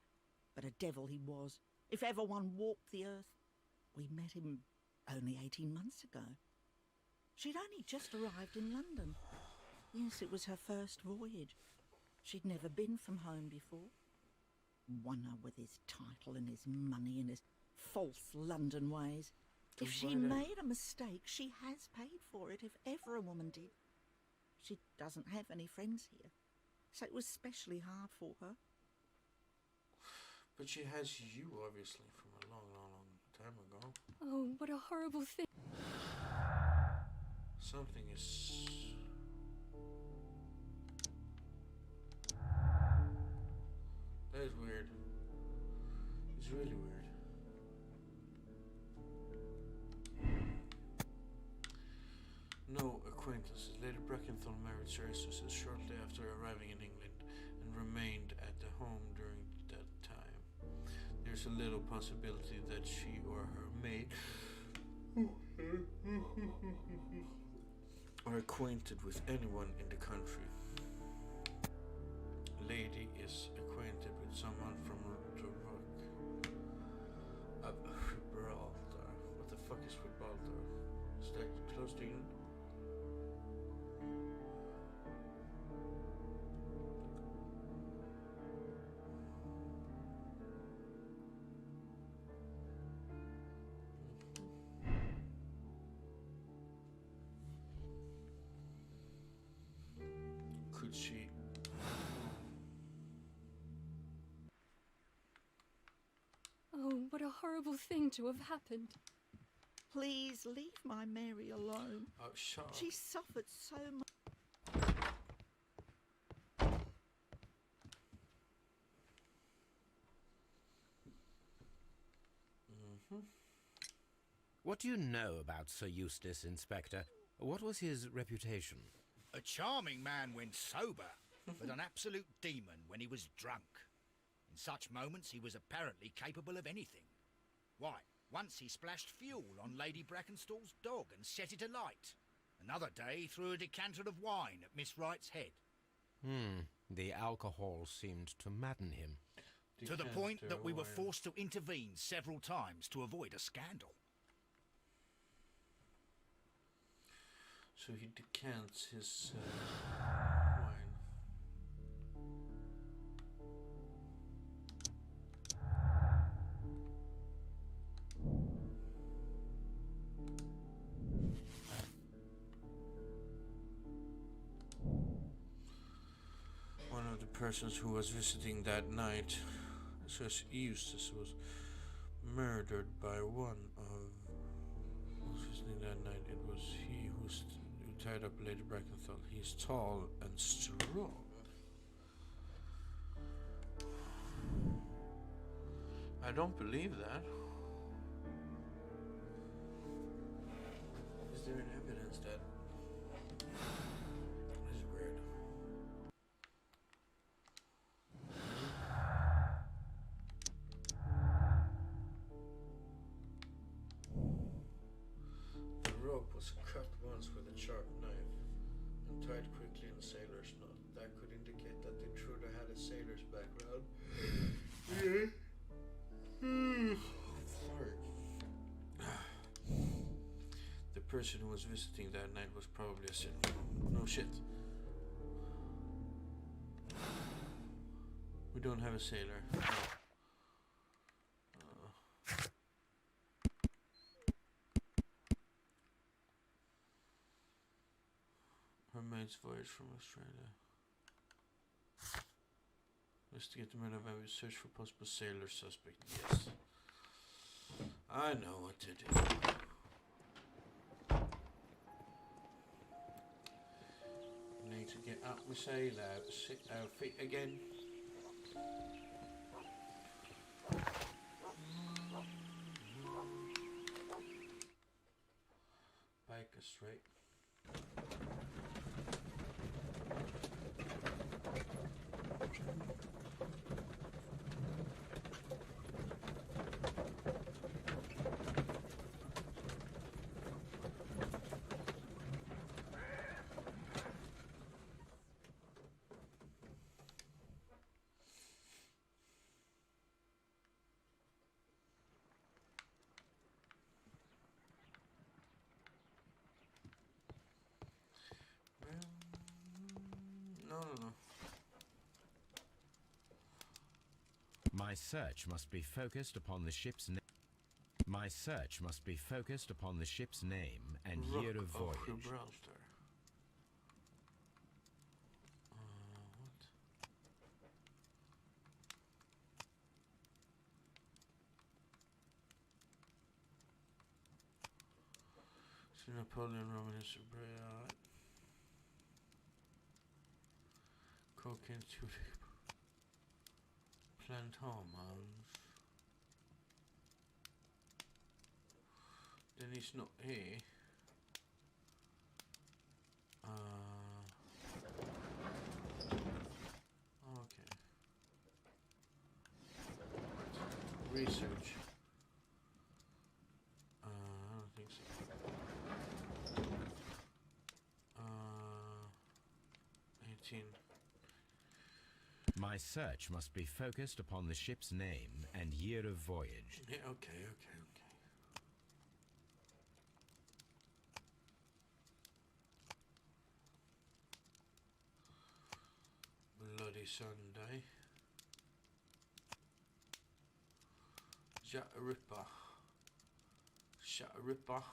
but a devil he was, if ever one walked the earth. We met him only 18 months ago. She'd only just arrived in London. Yes, it was her first voyage. She'd never been from home before. Wonder with his title and his money and his false London ways. If she made a mistake, she has paid for it, if ever a woman did. She doesn't have any friends here, so it was especially hard for her. But she has you, obviously, from a long time ago. Oh, what a horrible thing. Something is... That is weird. It's really weird. No acquaintances. Lady Brackenthal married Sir Eustace shortly after arriving in England and remained at the home during that time. There's a little possibility that she or her maid are acquainted with anyone in the country. Lady is acquainted with someone from Gibraltar. What the fuck is Gibraltar? Is that close to England? Could she? Oh, what a horrible thing to have happened. Please leave my Mary alone. Oh, shut up. She suffered so much. What do you know about Sir Eustace, Inspector? What was his reputation? A charming man when sober, but an absolute demon when he was drunk. In such moments he was apparently capable of anything. Why, once he splashed fuel on Lady Brackenstall's dog and set it alight. Another day he threw a decanter of wine at Miss Wright's head. The alcohol seemed to madden him. To the point that we were forced to intervene several times to avoid a scandal. So he decants his wine. One of the persons who was visiting that night, says Eustace, was murdered by one of... Who was visiting that night? It was he who tied up Lady Brackenthal. He's tall and strong. I don't believe that. Is there any evidence that... This is weird. write quickly in sailor's note. That could indicate that the intruder had a sailor's background. Sorry. The person who was visiting that night was probably a sailor. No shit. We don't have a sailor. No. Her mate's voyage from Australia. Investigate the murder of every search for possible sailor suspect. Yes. I know what to do. Need to get up my sailor outfit again. Baker Street. No. My search must be focused upon the ship's name. My search must be focused upon the ship's name and Rock year of voyage. Gibraltar. What? So Napoleon Roman history. Alright. Cocaine tulip. Plant hormones. Then he's not here. Okay. Research. I don't think so. 18. My search must be focused upon the ship's name and year of voyage. Yeah, okay. Bloody Sunday. Jack Ripper. Shut Ripper.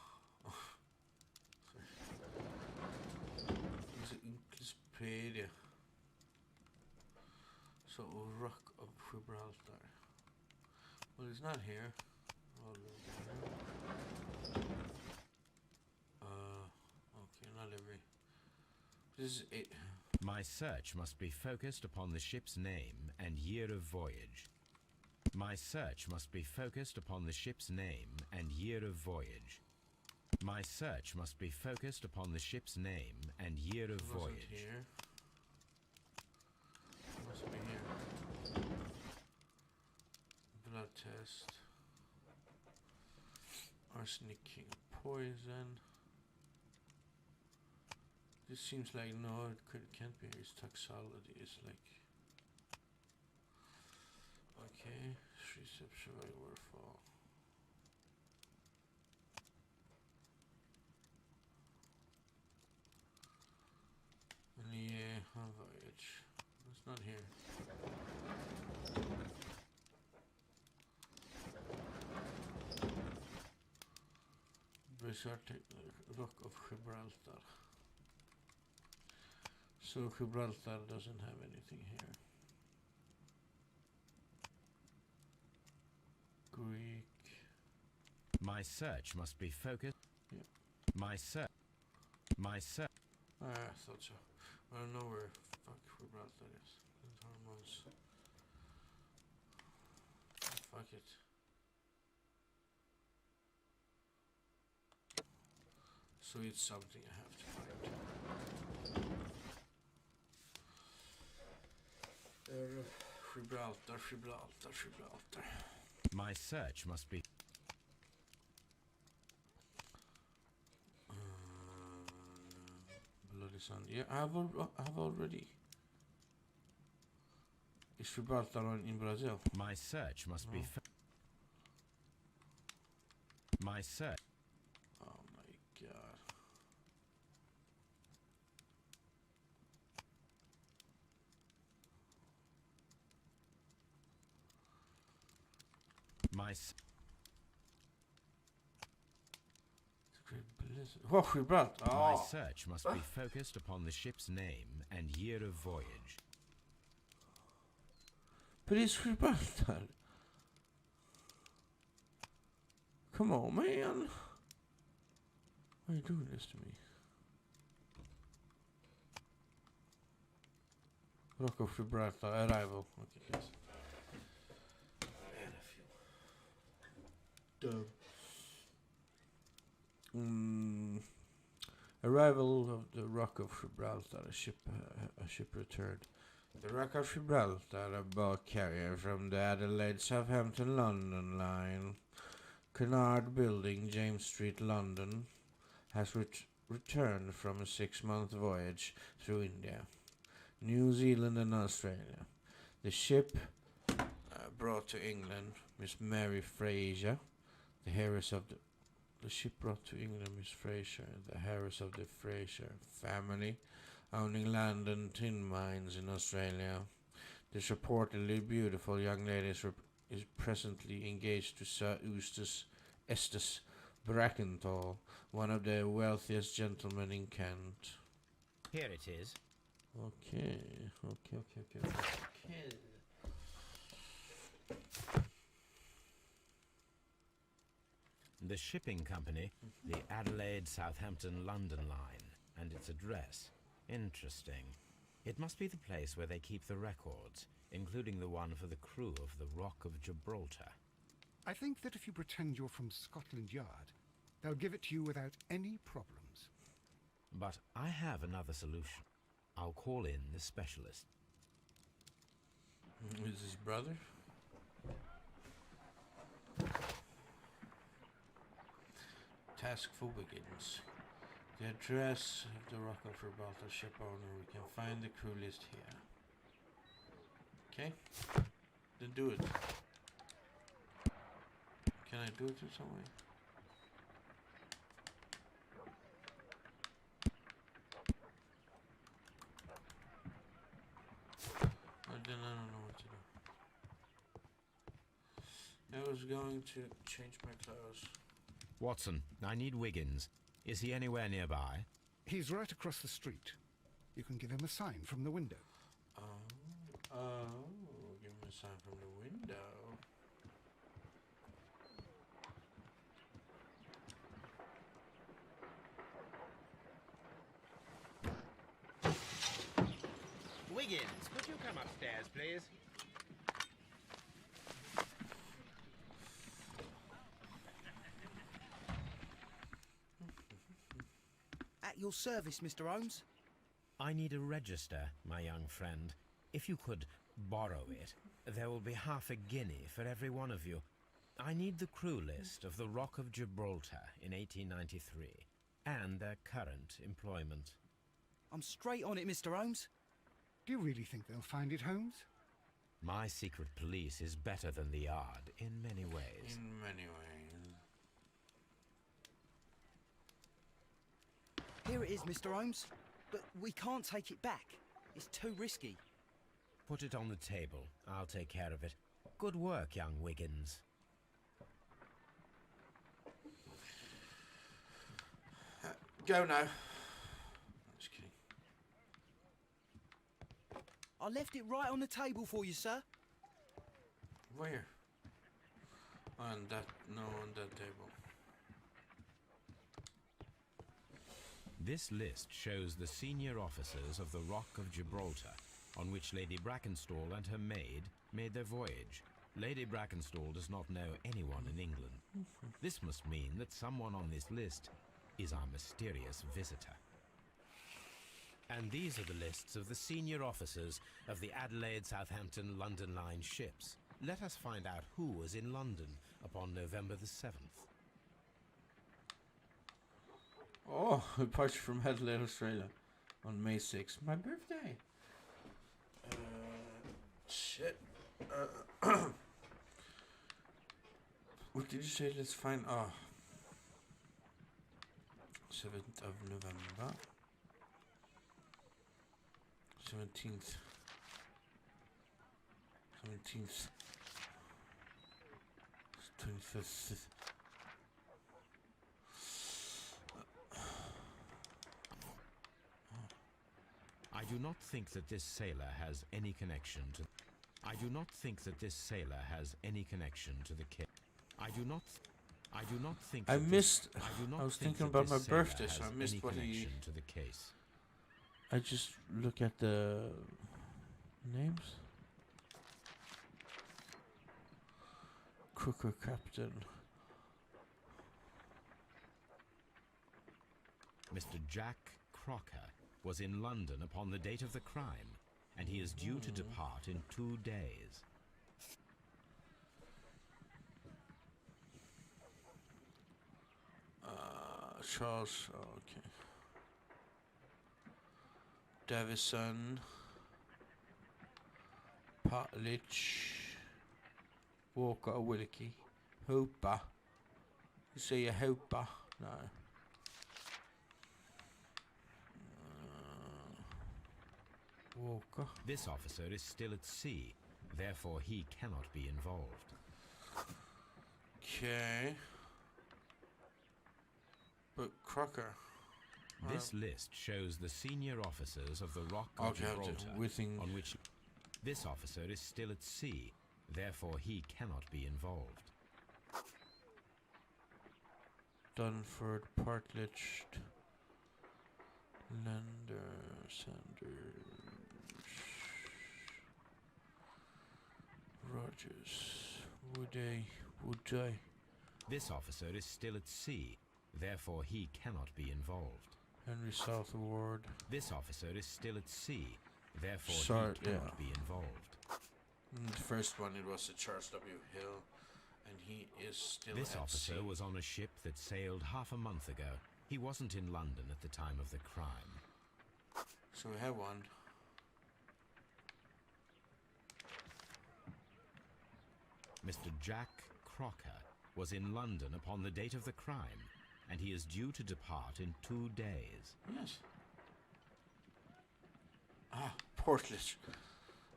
Is it Encyclopedia? So Rock of Gibraltar. Well, he's not here. Okay, not every. This is it. My search must be focused upon the ship's name and year of voyage. My search must be focused upon the ship's name and year of voyage. My search must be focused upon the ship's name and year of Wasn't voyage. here. Must be here. Blood test. Arsenic king poison. This seems like no, can't be. His toxicology is like. Okay, 3 steps survival fall. And yeah, voyage. It's not here. Resort Rock of Gibraltar. So Gibraltar doesn't have anything here. Greek. My search must be focused. Yeah. My search. My search. I thought so. I don't know where fuck Gibraltar is. Plant hormones. Fuck it. So it's something I have to find. Gibraltar. My search must be. Bloody son. Yeah, I've already. Is Gibraltar in Brazil? My search must be. My search. Oh my god. My. Oh, Gibraltar. My Oh. search must be focused upon the ship's name and year of voyage. But it's Gibraltar. Come on, man. Why are you doing this to me? Rock of Gibraltar, arrival. Okay, yes. Man, I feel dumb. Arrival of the Rock of Gibraltar, a ship returned. The Rock of Gibraltar, a bulk carrier from the Adelaide Southampton London line, Cunard Building, James Street, London, has returned from a 6-month voyage through India, New Zealand and Australia. The ship brought to England Miss Mary Fraser, the heiress of the ship brought to England Miss Fraser, the heiress of the Fraser family, owning land and tin mines in Australia. This reportedly beautiful young lady is presently engaged to Sir Estes Brackenthal, one of the wealthiest gentlemen in Kent. Here it is. Okay. The shipping company, the Adelaide Southampton London line, and its address. Interesting. It must be the place where they keep the records, including the one for the crew of the Rock of Gibraltar. I think that if you pretend you're from Scotland Yard, they'll give it to you without any problems. But I have another solution. I'll call in the specialist. Is his brother? Task for Wiggins. The address of the Rock of Gibraltar ship owner. We can find the crew list here. Okay? Then do it. Can I do it in some way? Then I don't know what to do. I was going to change my clothes. Watson, I need Wiggins. Is he anywhere nearby? He's right across the street. You can give him a sign from the window. Give him a sign from the window. Wiggins, could you come upstairs, please? At your service, Mr. Holmes. I need a register, my young friend. If you could borrow it, there will be half a guinea for every one of you. I need the crew list of the Rock of Gibraltar in 1893 and their current employment. I'm straight on it, Mr. Holmes. Do you really think they'll find it, Holmes? My secret police is better than the Yard in many ways. In many ways. Here it is, Mr. Holmes. But we can't take it back. It's too risky. Put it on the table. I'll take care of it. Good work, young Wiggins. Go now. Just kidding. I left it right on the table for you, sir. Where? On that table. This list shows the senior officers of the Rock of Gibraltar, on which Lady Brackenstall and her maid made their voyage. Lady Brackenstall does not know anyone in England. This must mean that someone on this list is our mysterious visitor. And these are the lists of the senior officers of the Adelaide Southampton London Line ships. Let us find out who was in London upon November the 7th. Oh, a departure from Adelaide, Australia on May 6th, my birthday. Shit. What did you say? Let's find. 7th of November. 17th. 17th. 25th. I do not think that this sailor has any connection to... I do not think that this sailor has any connection to the case. I do not think I that missed. I do not I was think thinking that about my this sailor birthday, so has I missed any what he. connection to the case. I just look at the names. Crooker Captain. Mr. Jack Crocker was in London upon the date of the crime, and he is due to depart in 2 days. Charles. Oh, okay. Davison. Partridge. Walker Wilkie. Hooper. You say a Hooper? No. Walker. This officer is still at sea, therefore he cannot be involved. Okay. But Crocker. This list shows the senior officers of the Rock of Gibraltar, on which this officer is still at sea, therefore he cannot be involved. Dunford, Partridge, Lander, Sanders, Rogers, Wood. This officer is still at sea, therefore he cannot be involved. Henry Southward. This officer is still at sea, therefore he cannot be involved. The first one, it was a Charles W. Hill, and he is still This at officer sea. was on a ship that sailed half a month ago. He wasn't in London at the time of the crime. So we have one. Mr. Jack Crocker was in London upon the date of the crime, and he is due to depart in 2 days. Yes. Portledge.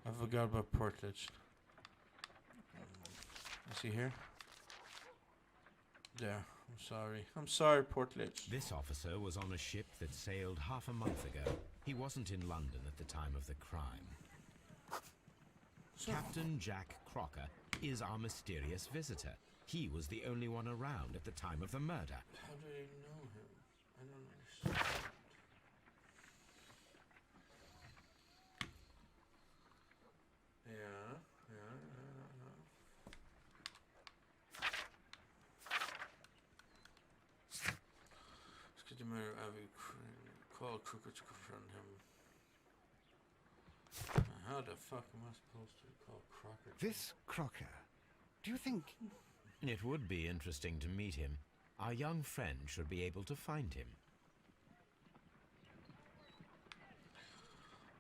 I forgot about Portledge. Is he here? There. I'm sorry, Portledge. This officer was on a ship that sailed half a month ago. He wasn't in London at the time of the crime. Captain Jack Crocker is our mysterious visitor. He was the only one around at the time of the murder. How do they know him? I don't understand. Yeah. Let's get the murder of Abbey. Call Crocker to confront him. How the fuck am I supposed to call Crocker? This Crocker, do you think... It would be interesting to meet him. Our young friend should be able to find him.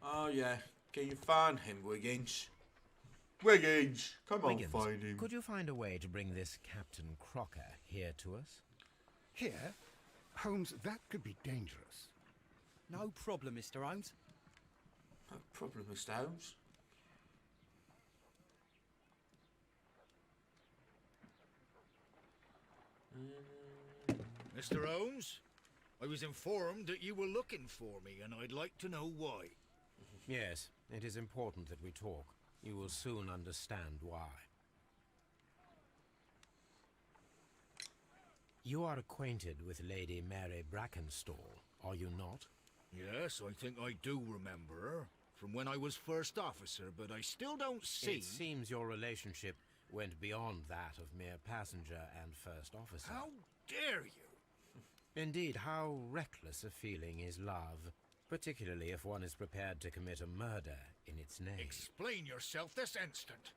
Oh yeah, can you find him, Wiggins? Wiggins, come Wiggins, on, find him. could you find a way to bring this Captain Crocker here to us? Here? Holmes, that could be dangerous. No problem, Mr. Holmes. No problem, Mr. Holmes. Mr. Holmes, I was informed that you were looking for me, and I'd like to know why. Yes, it is important that we talk. You will soon understand why. You are acquainted with Lady Mary Brackenstall, are you not? Yes, I think I do remember her, from when I was first officer, but I still don't see... It seems your relationship went beyond that of mere passenger and first officer. How dare you? Indeed, how reckless a feeling is love, particularly if one is prepared to commit a murder in its name. Explain yourself this instant.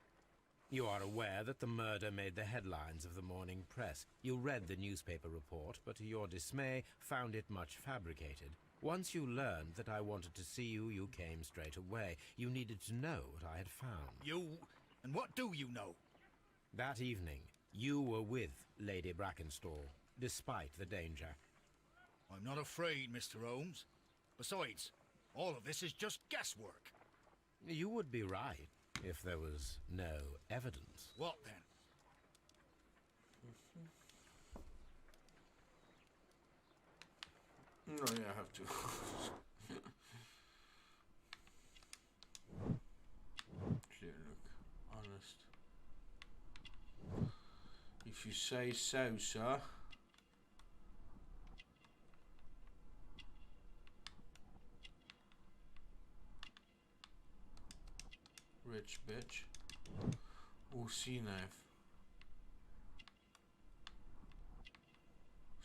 You are aware that the murder made the headlines of the morning press. You read the newspaper report, but to your dismay, found it much fabricated. Once you learned that I wanted to see you, you came straight away. You needed to know what I had found. You... and what do you know? That evening, you were with Lady Brackenstall, despite the danger. I'm not afraid, Mr. Holmes. Besides, all of this is just guesswork. You would be right if there was no evidence. What then? No, yeah, I have to. Clear look, honest. If you say so, sir. Rich bitch. Oh, sea knife.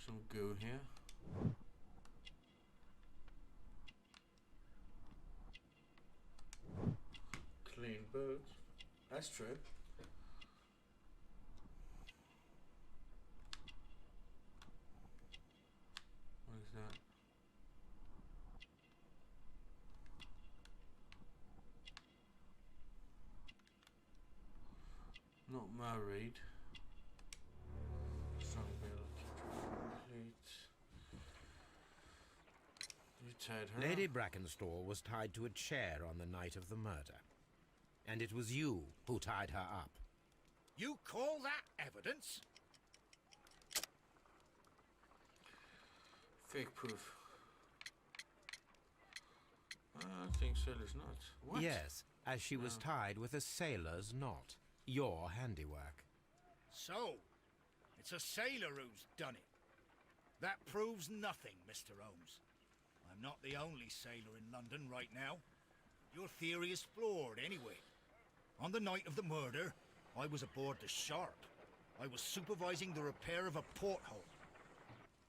Some goo here. Clean boots. That's true. What is that? Not married. Strong bill. Complete. You tied her Lady up. Brackenstall was tied to a chair on the night of the murder. And it was you who tied her up. You call that evidence? Fake proof. I think sailor's knot. What? Yes, as she was tied with a sailor's knot. Your handiwork. So, it's a sailor who's done it. That proves nothing, Mr. Holmes. I'm not the only sailor in London right now. Your theory is flawed anyway. On the night of the murder, I was aboard the Sharp. I was supervising the repair of a porthole.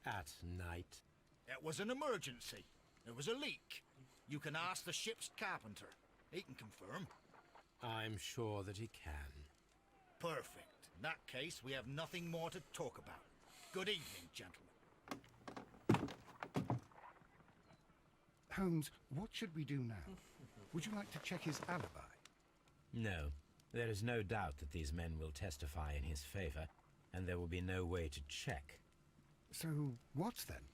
At night. It was an emergency. There was a leak. You can ask the ship's carpenter. He can confirm. I'm sure that he can. Perfect. In that case, we have nothing more to talk about. Good evening, gentlemen. Holmes, what should we do now? Would you like to check his alibi? No. There is no doubt that these men will testify in his favor, and there will be no way to check. So, what then?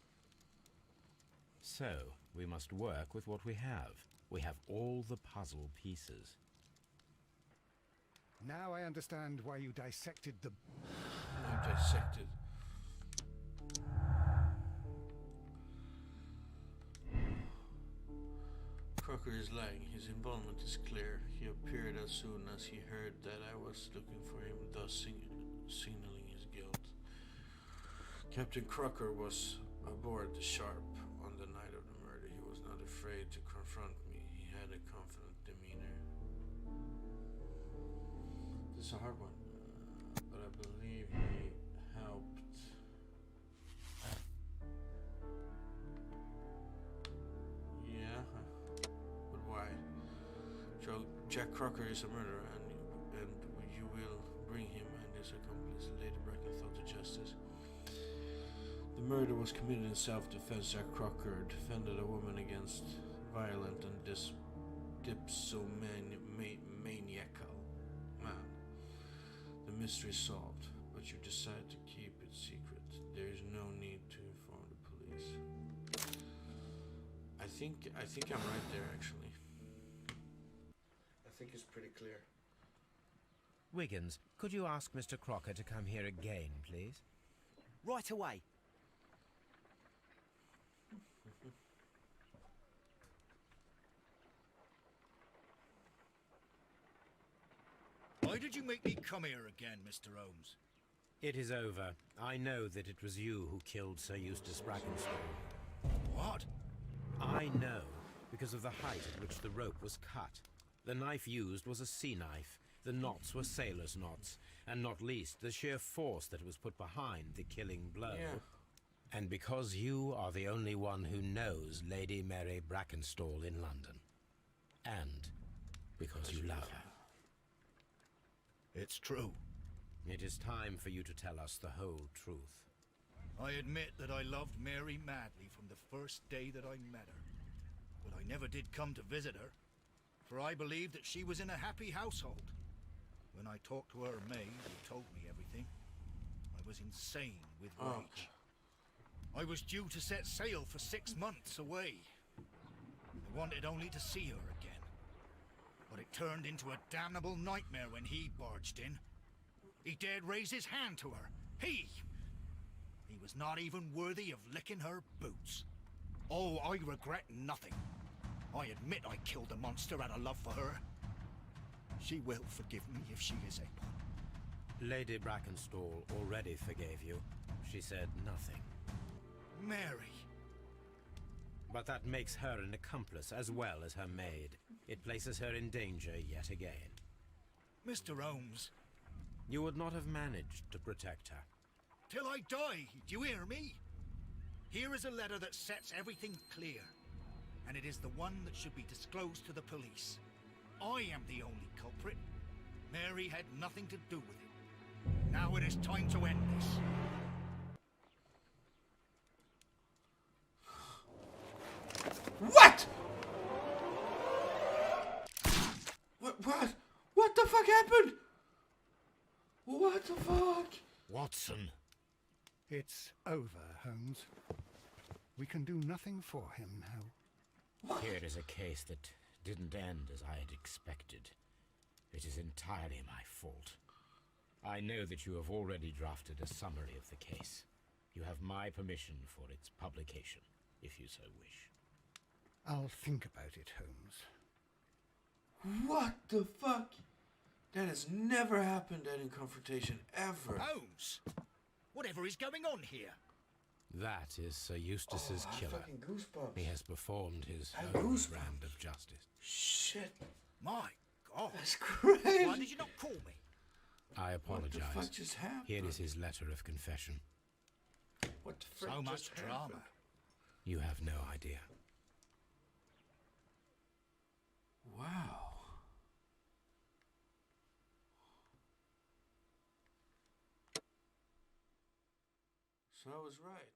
So, we must work with what we have. We have all the puzzle pieces. Now I understand why you dissected the... No, dissected. Crocker is lying. His involvement is clear. He appeared as soon as he heard that I was looking for him, thus signaling his guilt. Captain Crocker was aboard the Sharp on the night of the murder. He was not afraid to confront me. He had a confident demeanor. This is a hard one, but I believe he helped. Yeah, but why? Jack Crocker is a murderer, and you will bring him and his accomplice, Lady Brackenstall, to justice. The murder was committed in self-defense. Jack Crocker defended a woman against violent and dipsomaniacal man. The mystery is solved, but you decide to keep it secret. There is no need to inform the police. I think I'm right there, actually. I think it's pretty clear. Wiggins, could you ask Mr. Crocker to come here again, please? Right away. Why did you make me come here again, Mr. Holmes? It is over. I know that it was you who killed Sir Eustace Brackenstall. What? I know, because of the height at which the rope was cut. The knife used was a sea knife. The knots were sailor's knots, and not least the sheer force that was put behind the killing blow. Yeah. And because you are the only one who knows Lady Mary Brackenstall in London. And because you love her. It's true. It is time for you to tell us the whole truth. I admit that I loved Mary madly from the first day that I met her. But I never did come to visit her, for I believed that she was in a happy household. When I talked to her maid, who told me everything, I was insane with rage. I was due to set sail for 6 months away. I wanted only to see her again. But it turned into a damnable nightmare when he barged in. He dared raise his hand to her. He was not even worthy of licking her boots. Oh, I regret nothing. I admit I killed the monster out of love for her. She will forgive me if she is able. Lady Brackenstall already forgave you. She said nothing. Mary. But that makes her an accomplice as well as her maid. It places her in danger yet again. Mr. Holmes. You would not have managed to protect her. Till I die, do you hear me? Here is a letter that sets everything clear, and it is the one that should be disclosed to the police. I am the only culprit. Mary had nothing to do with it. Now it is time to end this. What? What the fuck happened? What the fuck? Watson. It's over, Holmes. We can do nothing for him now. Here is a case that didn't end as I had expected. It is entirely my fault. I know that you have already drafted a summary of the case. You have my permission for its publication, if you so wish. I'll think about it, Holmes. What the fuck? That has never happened at a confrontation, ever. Holmes! Whatever is going on here? That is Sir Eustace's I have killer. fucking goosebumps. He has performed his I have own goosebumps. brand of justice. Shit. My God. That's crazy. Why did you not call me? I What the apologize. fuck just happened? Here is his letter of confession. What the frick So much just drama. happened? You have no idea. Wow. So I was right.